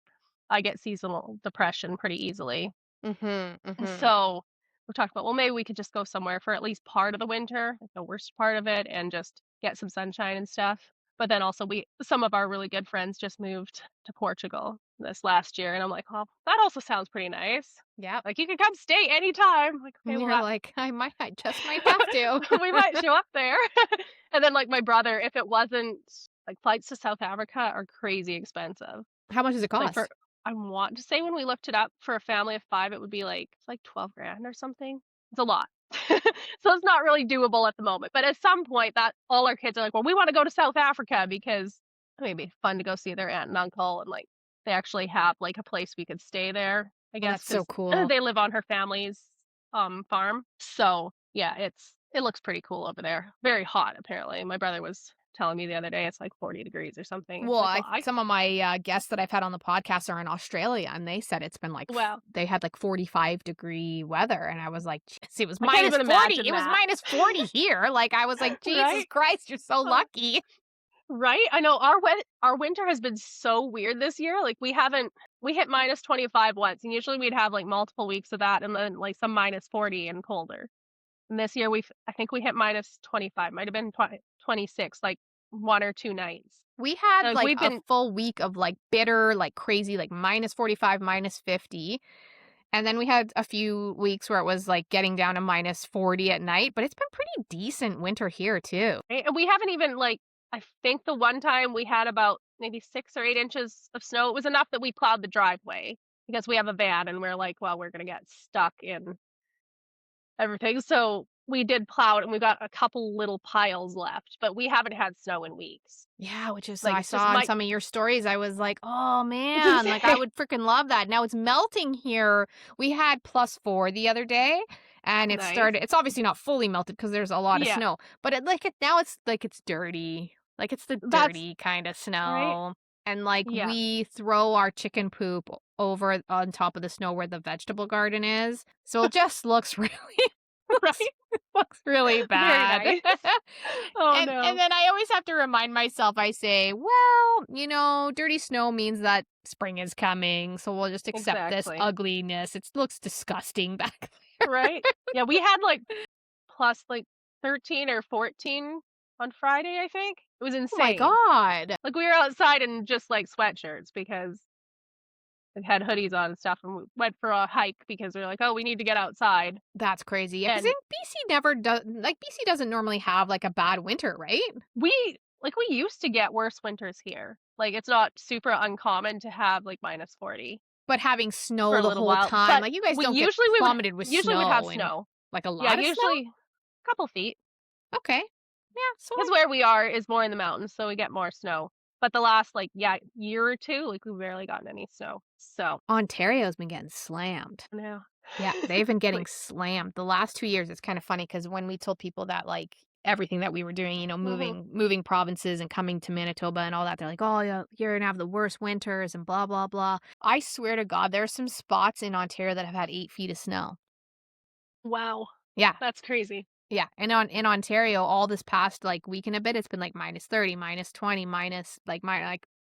I get seasonal depression pretty easily. Mhm. Mhm. So we talked about, well, maybe we could just go somewhere for at least part of the winter, like the worst part of it, and just get some sunshine and stuff. But then also some of our really good friends just moved to Portugal this last year, and I'm like, well, that also sounds pretty nice. Yep. Like, you can come stay anytime. I'm like, okay, And well, you're like, I just might have to." we might show up there. And then, like, my brother, if it wasn't like, flights to South Africa are crazy expensive. How much does it Like, for cost? I want to say when we looked it up for a family of 5, it would be, like it's like 12 grand or something. It's a lot. So it's not really doable at the moment, but at some point that all our kids are like, "Well, we wanna go to South Africa because I mean, it'd be fun to go see their aunt and uncle," and, like, they actually have, like, a place we could stay there, I Oh, guess, that's so because cool. they live on her family's, farm. So, yeah, it looks pretty cool over there. Very hot, apparently. My brother was telling me the other day it's, like, 40 degrees or something. It's Well, like, "Well, I some of my, guests that I've had on the podcast are in Australia, and they said it's been, like, well, they had, like, 45-degree weather, and I was like, "Jeez," it was I can't minus even 40 imagine it was that." minus 40 here, like, I was like, "Jesus Right? Christ, you're so Uh, lucky." right? I know our winter has been so weird this year, like, we hit -25 once, and usually we'd have, like, multiple weeks of that and then, like, some -40 and colder. And this year I think we hit -25, might have been 26, like, 1 or 2 nights. We had, Like, like, we've a been full week of, like, bitter, like, crazy, like, minus 45, minus 50, and then we had a few weeks where it was, like, getting down to minus 40 at night, but it's been pretty decent winter here too. right? And we haven't even, like I think the one time we had about maybe 6 or 8 inches of snow, it was enough that we plowed the driveway because we have a van and we're like, "Well, we're gonna get stuck in everything." So, we did plow it and we got a couple little piles left, but we haven't had snow in weeks. Yeah, which is Like, I it's just saw in might some of your stories, I was like, "Oh, man, like, I would freaking love that." Now it's melting here. We had +4 the other day, and Nice. it's obviously not fully melted because there's a lot of Yeah, snow, but now it's, like, it's dirty. Like, it's the that's dirty kinda right? snow, and, like, Yeah. we throw our chicken poop over on top of the snow where the vegetable garden is, so it just looks looks Right? looks really Very bad. nice. Oh, And no. then I always have to remind myself, I say, "Well, dirty snow means that spring is coming, so we'll just accept this Exactly. ugliness. It looks disgusting back." Right? Yeah, we had, like, plus, like, 13 or 14 on Friday, I think. It was Oh my insane. god. Like, we were outside in just, like, sweatshirts because we had hoodies on and stuff, and we went for a hike because we were like, "Oh, we need to get outside." That's crazy. Yeah, because in And BC never does like, BC doesn't normally have, like, a bad winter, right? we used to get worse winters here. Like, it's not super uncommon to have, like, -40 But having for snow a the little whole while, time, but like, you guys we don't get usually we would plummeted with usually would have snow and, snow. like, a Yeah, lot of snow? usually a couple feet. Okay. Yeah, so, Because like where we are is more in the mountains, so we get more snow. But the last, like, yeah, year or 2, like, we've barely gotten any snow. So, Ontario's been getting slammed. yeah. Yeah, they've been getting Like, slammed. The last 2 years, it's kinda funny because when we told people that, like, everything that we were doing, mhm. moving provinces and coming to Manitoba and all that, they're like, "Oh, yeah, you're gonna have the worst winters and blah, blah, blah." I swear to God, there are some spots in Ontario that have had 8 feet of snow. Wow. Yeah, That's crazy. yeah, and in Ontario, all this past, like, week and a bit, it's been, like, -30, -20, minus like,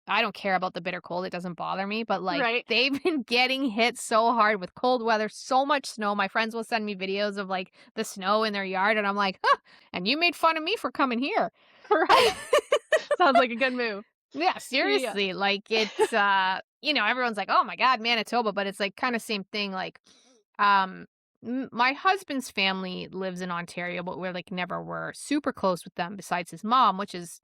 I don't care about the bitter cold, it doesn't bother me, but, like, Right. they've been getting hit so hard with cold weather, so much snow. My friends will send me videos of, like, the snow in their yard, and I'm like, "Huh, and you made fun of me for coming here." Right. Sounds like a good move. Yeah, Yeah. seriously, like, it's, everyone's like, "Oh my god, Manitoba," but it's, like, kinda same thing, like, um, my husband's family lives in Ontario, but we're, like, never were super close with them besides his mom, which is,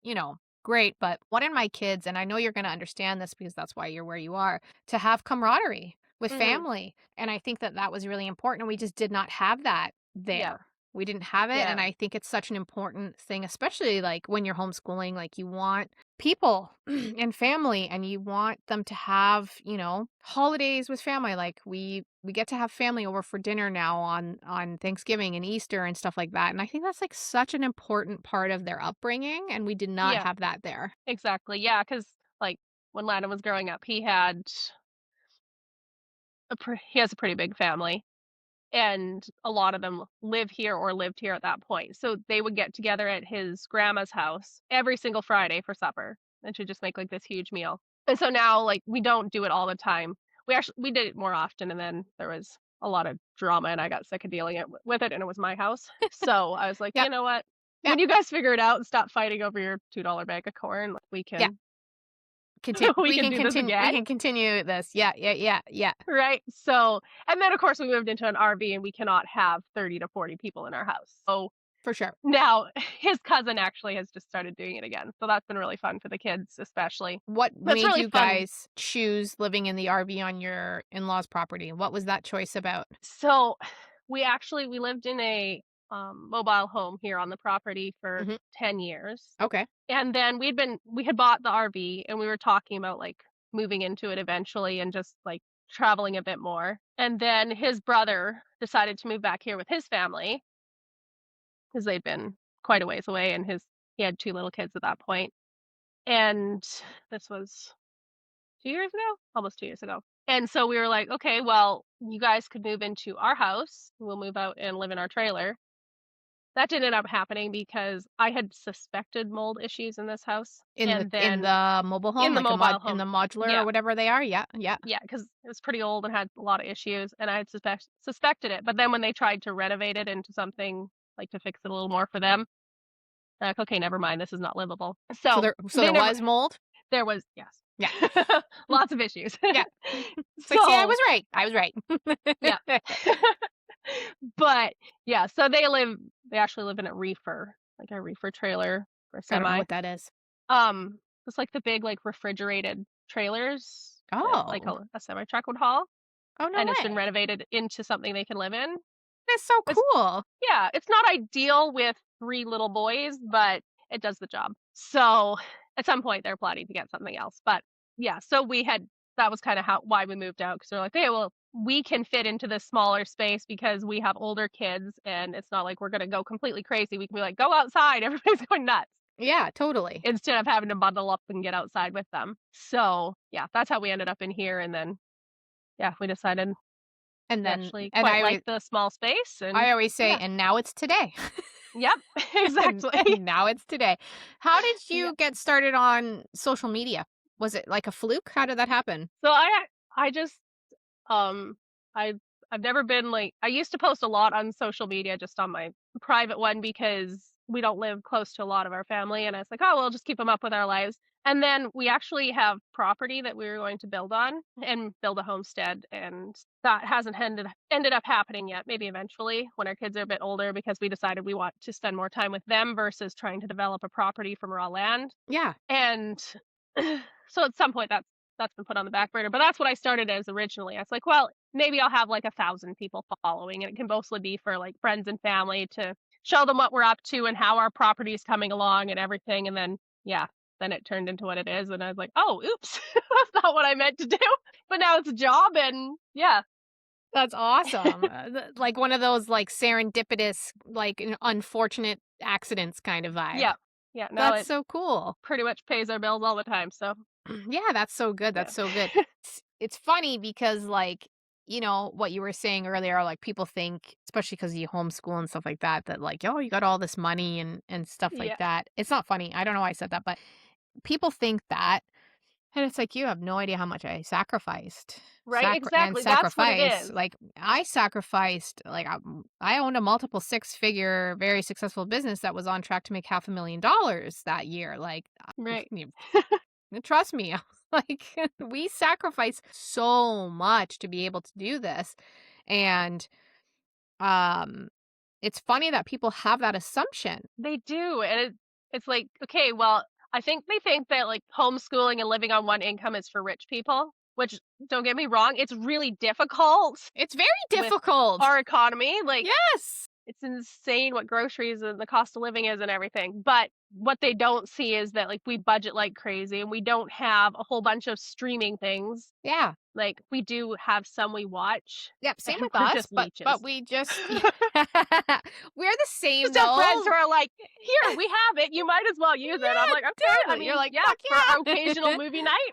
great, but one of my kids, and I know you're gonna understand this because that's why you're where you are, to have camaraderie with Mhm. family, and I think that that was really important, and we just did not have that Yeah. there. We didn't have it, and Yeah. I think it's such an important thing, especially, like, when you're homeschooling, like, you want people and family and you want them to have holidays with family, like we get to have family over for dinner now on Thanksgiving and Easter and stuff like that, and I think that's like such an important part of their upbringing, and we did not Yeah. have that there. Exactly. Yeah. Because like, when Landon was growing up, he has a pretty big family, and a lot of them live here or lived here at that point. So they would get together at his grandma's house every single Friday for supper, and she'd just make, like, this huge meal. And so now, like, we don't do it all the time. We did it more often, and then there was a lot of drama, and I got sick of dealing with it, and it was my house. So I was like, Yep. "You know what? Yep. When you guys figure it out and stop fighting over your $2 bag of corn, like, we Yeah. can we We can can do this continue we again." can continue this. Yeah, yeah, yeah, yeah, Right? So and then, of course, we moved into an RV, and we cannot have 30 to 40 people in our house. So for sure. now his cousin actually has just started doing it again, so that's been really fun for the kids especially. What That's made really you fun. guys choose living in the RV on your in-laws property? What was that choice about? So, we lived in a, mobile home here on the property for Mhm. 10 years, Okay. and then we had bought the RV, and we were talking about, like, moving into it eventually and just, like, traveling a bit more, and then his brother decided to move back here with his family because 'cause they'd been quite a ways away, and his he had 2 little kids at that point, and this was 2 years ago? Almost 2 years ago. And so we were like, "Okay, well, you guys could move into our house. We'll move out and live in our trailer." That didn't end up happening because I had suspected mold issues in this house, and In then the mobile in home, the like mobile in the home. modular or Yeah, whatever they are? Yeah, yeah. yeah, because it was pretty old and had a lot of issues, and I had suspected it, but then when they tried to renovate it into something, like, to fix it a little more for them, they're like, "Okay, never mind, this is not livable." So, So they there never was mold? there was yes. Yeah. Lots of issues. Yeah. It's like, "See, I So was right. I was right." yeah. But, yeah, so they actually live in a reefer, like a reefer trailer for a I don't know semi. what that is. It's like the big, like, refrigerated trailers that, like, Oh. a semi truck would haul, Oh, no and it's been way. renovated into something they can live in. That's so It's cool. Yeah, it's not ideal with 3 little boys, but it does the job. So, at some point, they're planning to get something else, but, yeah, so that was kinda how why we moved out because 'cause they're like, "Okay, well, we can fit into this smaller space because we have older kids, and it's not like we're gonna go completely crazy. We can be like, 'Go outside,' everybody's going nuts," Yeah, totally. instead of having to bundle up and get outside with them. So, yeah, that's how we ended up in here, and then, yeah, we decided And we then actually and quite like the small space, and I always say, yeah. "And now it's today." Yep, exactly. And now it's today. How did you Yep. get started on social media? Was it like a fluke? How did that happen? So I just, um, I've I've never been like I used to post a lot on social media just on my private one because we don't live close to a lot of our family, and I was like, "Oh, we'll just keep them up with our lives." And then we actually have property that we were going to build on and build a homestead, and that hasn't ended up happening yet. Maybe eventually when our kids are a bit older, because we decided we want to spend more time with them versus trying to develop a property from raw land. Yeah. And so at some point that's been put on the back burner, but that's what I started as originally. I was like, well, maybe I'll have like 1,000 people following, and it can mostly be for like friends and family to show them what we're up to and how our property is coming along and everything. And then, yeah, then it turned into what it is. And I was like, oh, oops, that's not what I meant to do. But now it's a job. And yeah, That's awesome. Like one of those like serendipitous, like unfortunate accidents kind of vibe. yeah, yeah. Now That's it so cool. pretty much pays our bills all the time. So Yeah, that's so good. yeah. That's so good. It's funny because like, what you were saying earlier, like people think, especially because you homeschool and stuff like that, that like, oh, you got all this money and stuff like Yeah. that. It's not funny. I don't know why I said that, but people think that. And it's like, you have no idea how much I sacrificed. Right. And Exactly. That's what it sacrifice. is. Like, I sacrificed, like, I owned a multiple six-figure, very successful business that was on track to make $500,000 that year. Like, Right. trust me, like, we sacrificed so much to be able to do this. And um, it's funny that people have that assumption. They do, and it's like, okay, well, I think they think that, like, homeschooling and living on one income is for rich people, which, don't get me wrong, it's really difficult It's very with difficult. our economy. Like, Yes. it's insane what groceries and the cost of living is and everything, but what they don't see is that, like, we budget like crazy, and we don't have a whole bunch of streaming things. Yeah. Like, we do have some we watch, Yep, same and with we're us, just but leeches. we just we're the same Just have friends though. who are like, "Here, we have it, you might as well use it." I'm Yeah, like, "Okay." I dude. You're mean, like, yeah, "Fuck for our occasional yeah." movie night,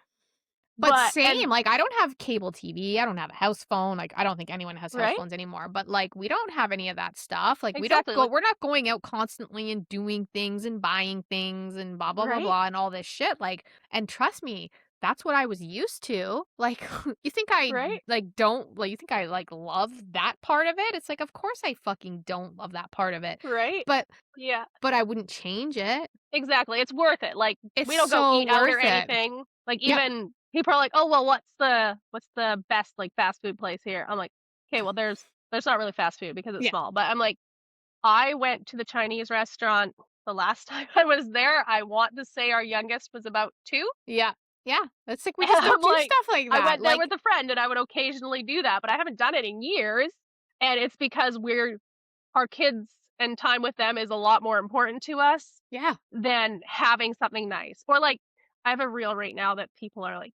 But but and same, like, I don't have cable TV, I don't have a house phone, like, I don't think anyone has house right? phones anymore, but, like, we don't have any of that stuff, like, Exactly, like we're not going out constantly and doing things and buying things and blah, blah, blah, right? blah, and all this shit, like and trust me, that's what I was used to, like, you think I, Right? you think I, like, love that part of it? It's like, of course I fucking don't love that part of it, Right? but Yeah, I wouldn't change it. exactly, it's worth it, like, It's we don't go so eat out or worth it. anything, like, Yep. even people are like, "Oh, well, what's the best, like, fast food place here?" I'm like, "Okay, well, there's not really fast food because it's Yeah. small," but I'm like, I went to the Chinese restaurant the last time I was there. I want to say our youngest was about 2. Yeah. Yeah. It's like we And just I'm don't do like, stuff like I that, went there like with a friend, and I would occasionally do that, but I haven't done it in years, and it's because our kids and time with them is a lot more important to us yeah. than having something nice. Or, like, I have a reel right now that people are like,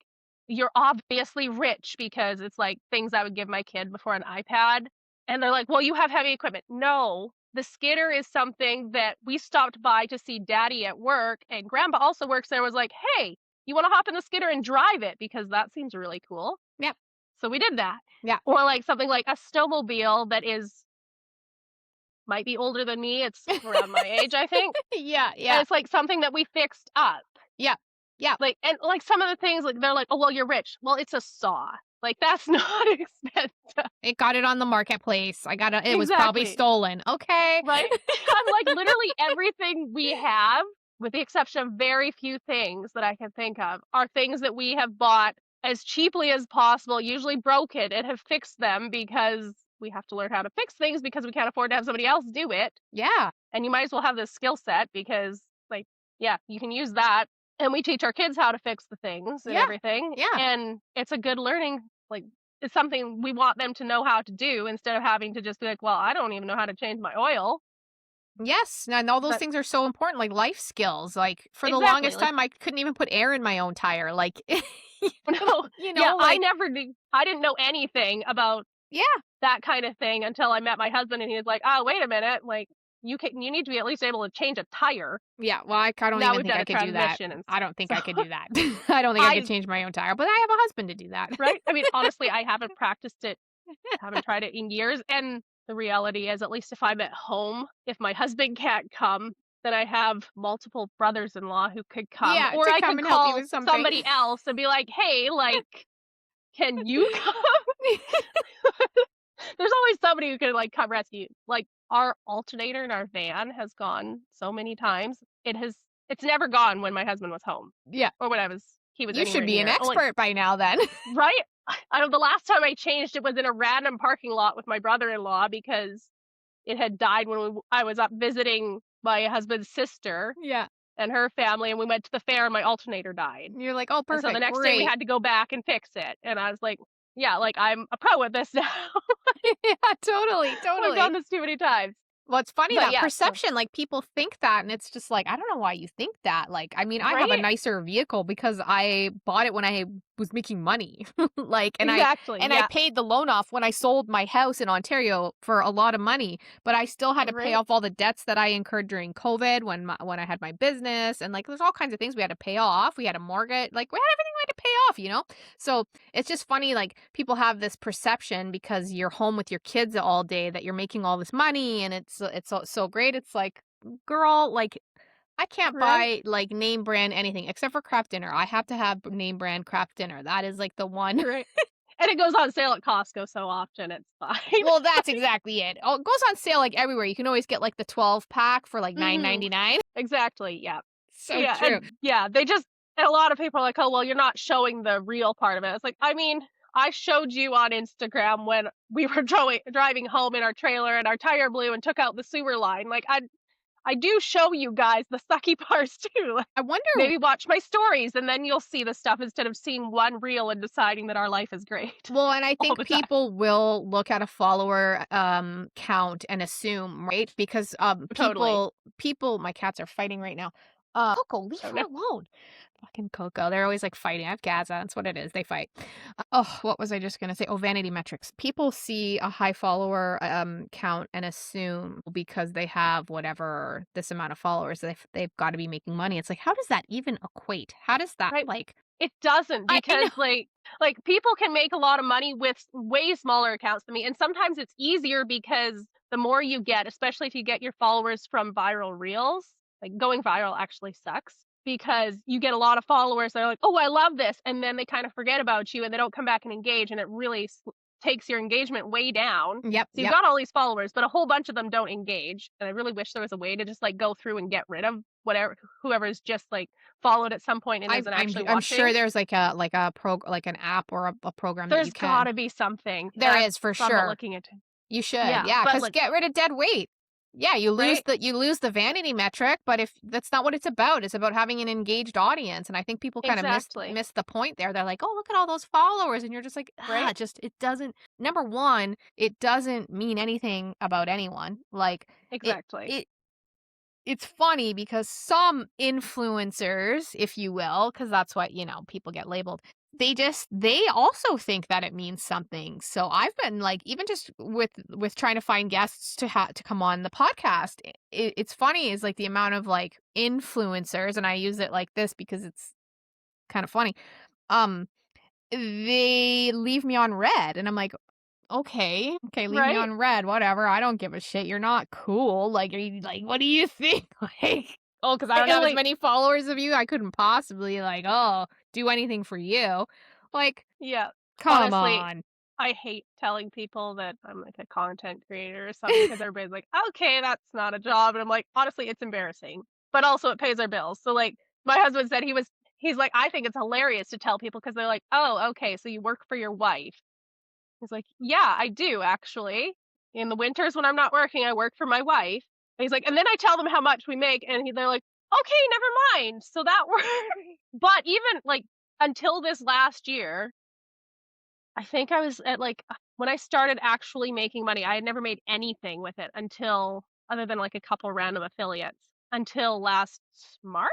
"You're obviously rich," because it's, like, things I would give my kid before an iPad, and they're like, "Well, you have heavy equipment." No, the skidder is something that we stopped by to see daddy at work, and grandpa also works there, was like, "Hey, you wanna hop in the skidder and drive it? Because that seems really cool." Yep. So we did that. Yeah. Or, like, something like a snowmobile that might be older than me, it's around my age, I think, Yeah, and yeah. it's, like, something that we fixed up. Yeah. Yeah. Like, and, like, some of the things, like, they're like, "Oh, well, you're rich." Well, it's a saw. Like, that's not expensive. It got it on the marketplace. It was probably Exactly. stolen. Okay. Right? I'm like, literally everything we have, with the exception of very few things that I can think of, are things that we have bought as cheaply as possible, usually broken, and have fixed them because we have to learn how to fix things because we can't afford to have somebody else do it. Yeah. And you might as well have this skill set because, like, yeah, you can use that. And we teach our kids how to fix the things and Yeah. everything. Yeah. And it's a good learning, like, it's something we want them to know how to do instead of having to just be like, well, I don't even know how to change my oil. Yes, and all those But things are so important, like life skills. Like for the exactly, longest like, time, I couldn't even put air in my own tire. Like, no, you yeah, know, like I didn't know anything about yeah, that kind of thing until I met my husband, and he was like, oh, wait a minute, like, you need to be at least able to change a tire. yeah. Well, I don't Now even we've think done I a could do that. transmission, and I don't think so I could do that. I don't think I could I change my own tire, but I have a husband to do that. right? I mean, honestly, I haven't practiced it, haven't tried it in years, and the reality is, at least if I'm at home, if my husband can't come, then I have multiple brothers-in-law who could come, Yeah, or to I come could and help you call with something. somebody else and be like, "Hey, like, can you come?" There's always somebody who could like come rescue. Like our alternator in our van has gone so many times. It's never gone when my husband was home Yeah. or when he was You should anywhere be an near. Like, expert by now then. right? I know the last time I changed it was in a random parking lot with my brother-in-law because it had died when I was up visiting my husband's sister Yeah. and her family, and we went to the fair and my alternator died. You're like, "Oh, And so the perfect. next day we Great." had to go back and fix it. And I was like, yeah, like I'm a pro at this now. Yeah, totally, I've done totally. this too many times. Well, it's funny But that yeah, so perception, like, people think that, and it's just like, I don't know why you think that. Like, I mean, I have a right? nicer vehicle because I bought it when I was making money. Like, Exactly. and I Yeah. paid the loan off when I sold my house in Ontario for a lot of money, but I still had to pay Right. off all the debts that I incurred during COVID when I had my business, and, like, there's all kinds of things we had to pay off. We had a mortgage, like, we had everything we had to pay off, you know? So, it's just funny, like, people have this perception because you're home with your kids all day that you're making all this money and it's so great. It's like, girl, like, I can't Right. buy like name brand anything except for Kraft Dinner. I have to have name brand Kraft Dinner. That is like the one. Right. And it goes on sale at Costco so often, it's fine. Well, that's exactly it. Oh, it goes on sale like everywhere. You can always get like the 12 pack for like nine Mhm. ninety nine. Exactly. Yeah. So Yeah. true. And yeah, and a lot of people are like, oh, well, you're not showing the real part of it. It's like, I mean, I showed you on Instagram when we were driving home in our trailer and our tire blew and took out the sewer line. Like, I do show you guys the sucky parts too. Like, I wonder. maybe watch my stories and then you'll see the stuff instead of seeing one reel and deciding that our life is great Well, and I all think the time. people will look at a follower count and assume, right? Because Totally. people my cats are fighting right now. Coco, leave Oh her no. alone. Fucking Coco. They're always like fighting. I have Gaza. That's what it is. They fight. Oh, what was I just gonna say? Oh, vanity metrics. People see a high follower count and assume because they have whatever this amount of followers, they've got to be making money. It's like, how does that even equate? How does that Right. like? It doesn't I know. because like people can make a lot of money with way smaller accounts than me. And sometimes it's easier because the more you get, especially if you get your followers from viral reels, like going viral actually sucks because you get a lot of followers that are like, "Oh, I love this." And then they kind of forget about you and they don't come back and engage and it really takes your engagement way down. Yep, So you've yep. got all these followers, but a whole bunch of them don't engage. And I really wish there was a way to just like go through and get rid of whatever whoever's just like followed at some point and isn't actually I'm sure watching. there's like like an app or a program that you There's can. gotta be something, and There I've is for thought about sure. looking into. You should, Yeah, yeah, but because like get rid of dead weight. Yeah, right? you lose the vanity metric, but if that's not what it's about. It's about having an engaged audience, and I think people kind of Exactly, miss the point there. They're like, "Oh, look at all those followers," and you're just like, right? just it doesn't. Number one, it doesn't mean anything about anyone. Like it Exactly. it it's funny because some influencers, if you will, because that's what, people get labeled. They also think that it means something. So I've been like, even just with trying to find guests to come on the podcast, it's funny is like the amount of like influencers, and I use it like this because it's kind of funny. Um, they leave me on red, and I'm like, okay, leave me Right? on red, whatever. I don't give a shit. You're not cool. Like, are you like, what do you think? Like, oh, because I don't And have as like many followers of you, I couldn't possibly like, oh, do anything for you. Like, yeah, come honestly, on. I hate telling people that I'm like a content creator or something because everybody's like, "Okay, that's not a job." And I'm like, "Honestly, it's embarrassing, but also it pays our bills." So like my husband said he's like, "I think it's hilarious to tell people because they're like, "Oh, okay, so you work for your wife." He's like, "Yeah, I do actually. In the winters when I'm not working, I work for my wife." And he's like, "And then I tell them how much we make," and they're like, "Okay, never mind." So that works. But even like until this last year, I think I was at like when I started actually making money, I had never made anything with it until other than like a couple random affiliates until last March,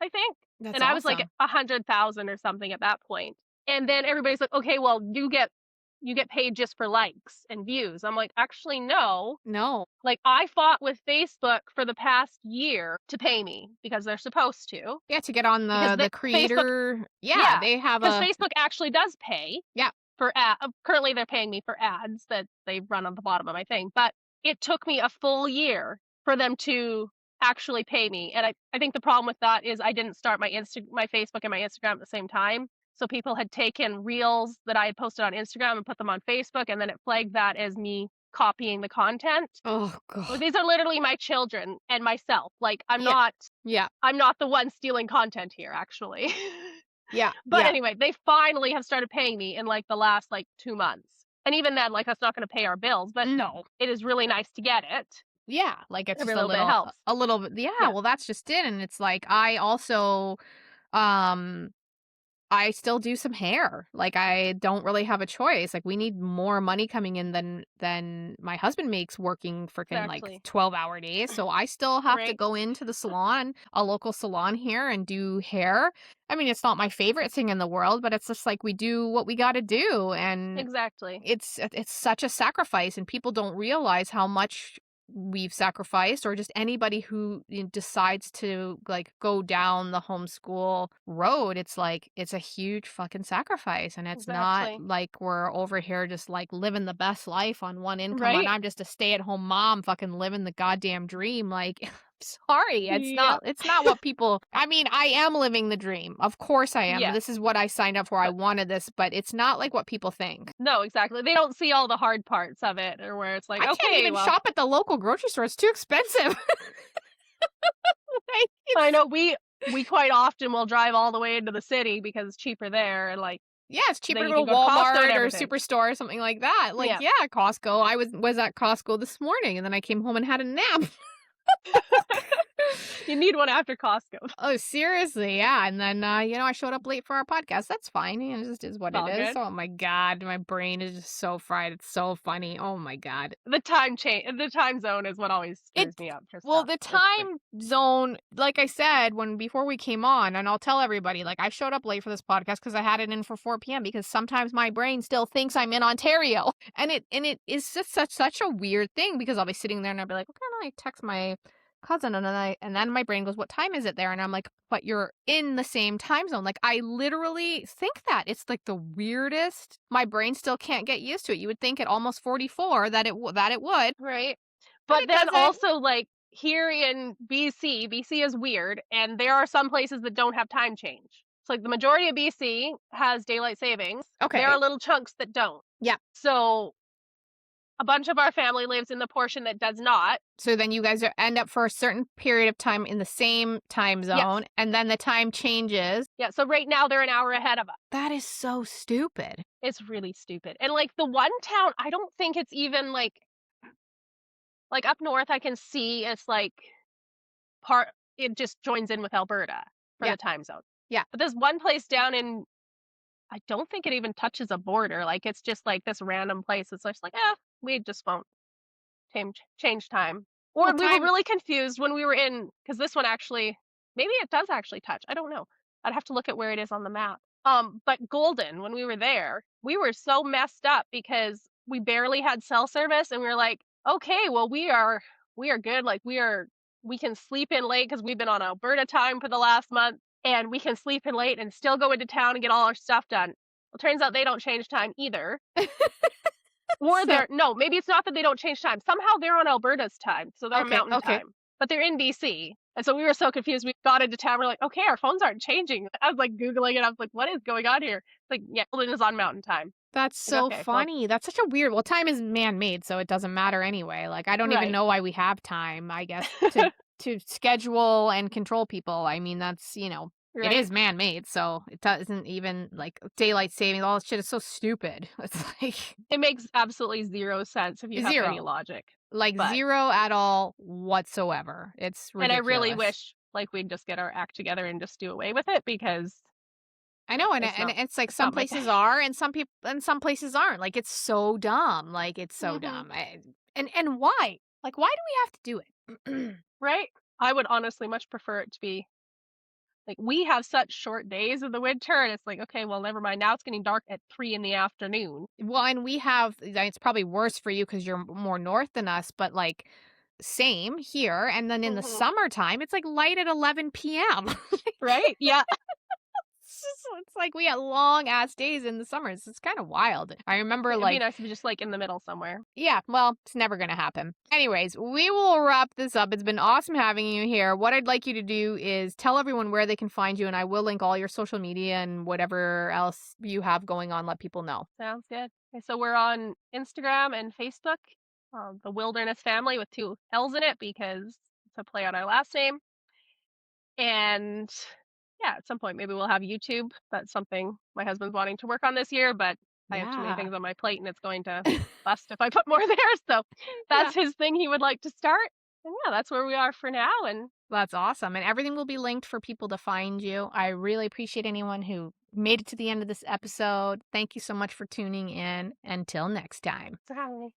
I think. That's And I was like awesome. 100,000 or something at that point. And then everybody's like, "Okay, well, you get paid just for likes and views." I'm like, "Actually, no. No. Like I fought with Facebook for the past year to pay me because they're supposed to. Yeah, to get on Because the Facebook, creator. Yeah, yeah, they have because a Facebook actually does pay yeah. for currently they're paying me for ads that they run on the bottom of my thing, but it took me a full year for them to actually pay me. And I think the problem with that is I didn't start my Facebook and my Instagram at the same time. So people had taken reels that I had posted on Instagram and put them on Facebook, and then it flagged that as me copying the content. Oh Well, god. these are literally my children and myself. Like, Yeah. Yeah. I'm not the one stealing content here, actually. Yeah. But Yeah. anyway, they finally have started paying me in like the last like 2 months. And even then, like, that's not going to pay our bills, but No. it is really nice to get it. Yeah, like, it's Every just little bit helps. a little bit yeah, Yeah, well, that's just it, and it's like, I also, um I still do some hair. Like, I don't really have a choice. Like, we need more money coming in than my husband makes working freaking like exactly. 12-hour days. So I still have to Right? go into the salon, a local salon here, and do hair. I mean, it's not my favorite thing in the world, but it's just like we do what we got to do, and Exactly. it's such a sacrifice, and people don't realize how much we've sacrificed, or just anybody who decides to like go down the homeschool road. It's like it's a huge fucking sacrifice, and it's not Exactly. like we're over here just like living the best life on one income, and Right? I'm just a stay-at-home mom fucking living the goddamn dream. Like, sorry, Yep. it's not what people, I mean, I am living the dream, of course I am, Yeah. this is what I signed up for, I But wanted this, but it's not like what people think. no, exactly. They don't see all the hard parts of it, or where it's like, I can't okay, even well, shop at the local grocery store, it's too expensive. Like, I it's know we quite often will drive all the way into the city because it's cheaper there, and like yeah, it's cheaper then to you go can to go to Costco and Walmart or everything. Superstore or something like that. Like, Yeah. yeah, Costco. I was at Costco this morning, and then I came home and had a nap. You need one after Costco. Oh, seriously, yeah, and then, I showed up late for our podcast, that's fine, it just is what It's it all is. good. Oh my god, my brain is just so fried, it's so funny, oh my god. The time zone is what always It screws me up for well, stuff. the It's like, time zone, like I said, when before we came on, and I'll tell everybody, like, I showed up late for this podcast because I had it in for 4 p.m. because sometimes my brain still thinks I'm in Ontario. And it is just such a weird thing because I'll be sitting there and I'll be like, okay, and I text my cousin, and then my brain goes, what time is it there? And I'm like, but you're in the same time zone. Like, I literally think that. It's like the weirdest. My brain still can't get used to it. You would think at almost 44 that it would, right? but But it then doesn't. also like here in BC is weird, and there are some places that don't have time change. So like the majority of BC has daylight savings. There Okay. are little chunks that don't. Yeah. So a bunch of our family lives in the portion that does not. So then you guys end up for a certain period of time in the same time Yes. zone, and then the time changes. Yeah. So right now they're an hour ahead of us. That is so stupid. It's really stupid. And like the one town, I don't think it's even like up north I can see it's like part it just joins in with Alberta for Yeah. the time zone. Yeah. But there's one place down in I don't think it even touches a border. Like it's just like this random place. It's just like, we just won't change time. Well, Or we were time. really confused when we were in because this one actually maybe it does actually touch. I don't know. I'd have to look at where it is on the map. But Golden, when we were there, we were so messed up because we barely had cell service, and we were like, okay, well we are good. Like we can sleep in late because we've been on Alberta time for the last month, and we can sleep in late and still go into town and get all our stuff done. Well, turns out they don't change time either. Or So, they're no, maybe it's not that they don't change time. Somehow they're on Alberta's time, so they're on okay, mountain okay. time. But they're in BC. And so we were so confused. We got into town. We're like, okay, our phones aren't changing. I was like Googling it. I was like, what is going on here? It's like, yeah, Golden is on mountain time. That's Like, so okay, well, funny. That's such a weird. Well, time is man-made, so it doesn't matter anyway. Like, I don't even right. know why we have time. I guess to schedule and control people. I mean, that's it Right. is man-made, so it doesn't even like daylight savings. All this shit is so stupid. It's like It makes absolutely zero sense if you have any zero. logic. Like, But zero at all whatsoever. It's and I really ridiculous. wish like we'd just get our act together and just do away with it because I know, and it's and not it's like it's some not my thing. places are, and some people, and some places aren't. Like, it's so dumb. Like, it's so Hmm. dumb. And why? Like, why do we have to do it? Right? I would honestly much prefer it to be like we have such short days in the winter, and it's like, okay, well, never mind. Now it's getting dark at 3 in the afternoon. Well, and we have. It's probably worse for you because you're more north than us, but like, same here. And then in the Hmm. summertime, it's like light at 11 p.m. Right? Yeah. It's like we have long ass days in the summers. It's kind of wild. I remember It'd be like nice to be just like in the middle somewhere. yeah, well, it's never going to happen. Anyways, we will wrap this up. It's been awesome having you here. What I'd like you to do is tell everyone where they can find you, and I will link all your social media and whatever else you have going on. Let people know. Sounds good. Okay, so we're on Instagram and Facebook, the Wilderness Family with 2 L's in it because it's a play on our last name. And yeah, at some point maybe we'll have YouTube. That's something my husband's wanting to work on this year, but I have too many Yeah. things on my plate and it's going to bust if I put more there. So Yeah. that's his thing he would like to start. And yeah, that's where we are for now. And That's awesome. And everything will be linked for people to find you. I really appreciate anyone who made it to the end of this episode. Thank you so much for tuning in. Until next time. for having me.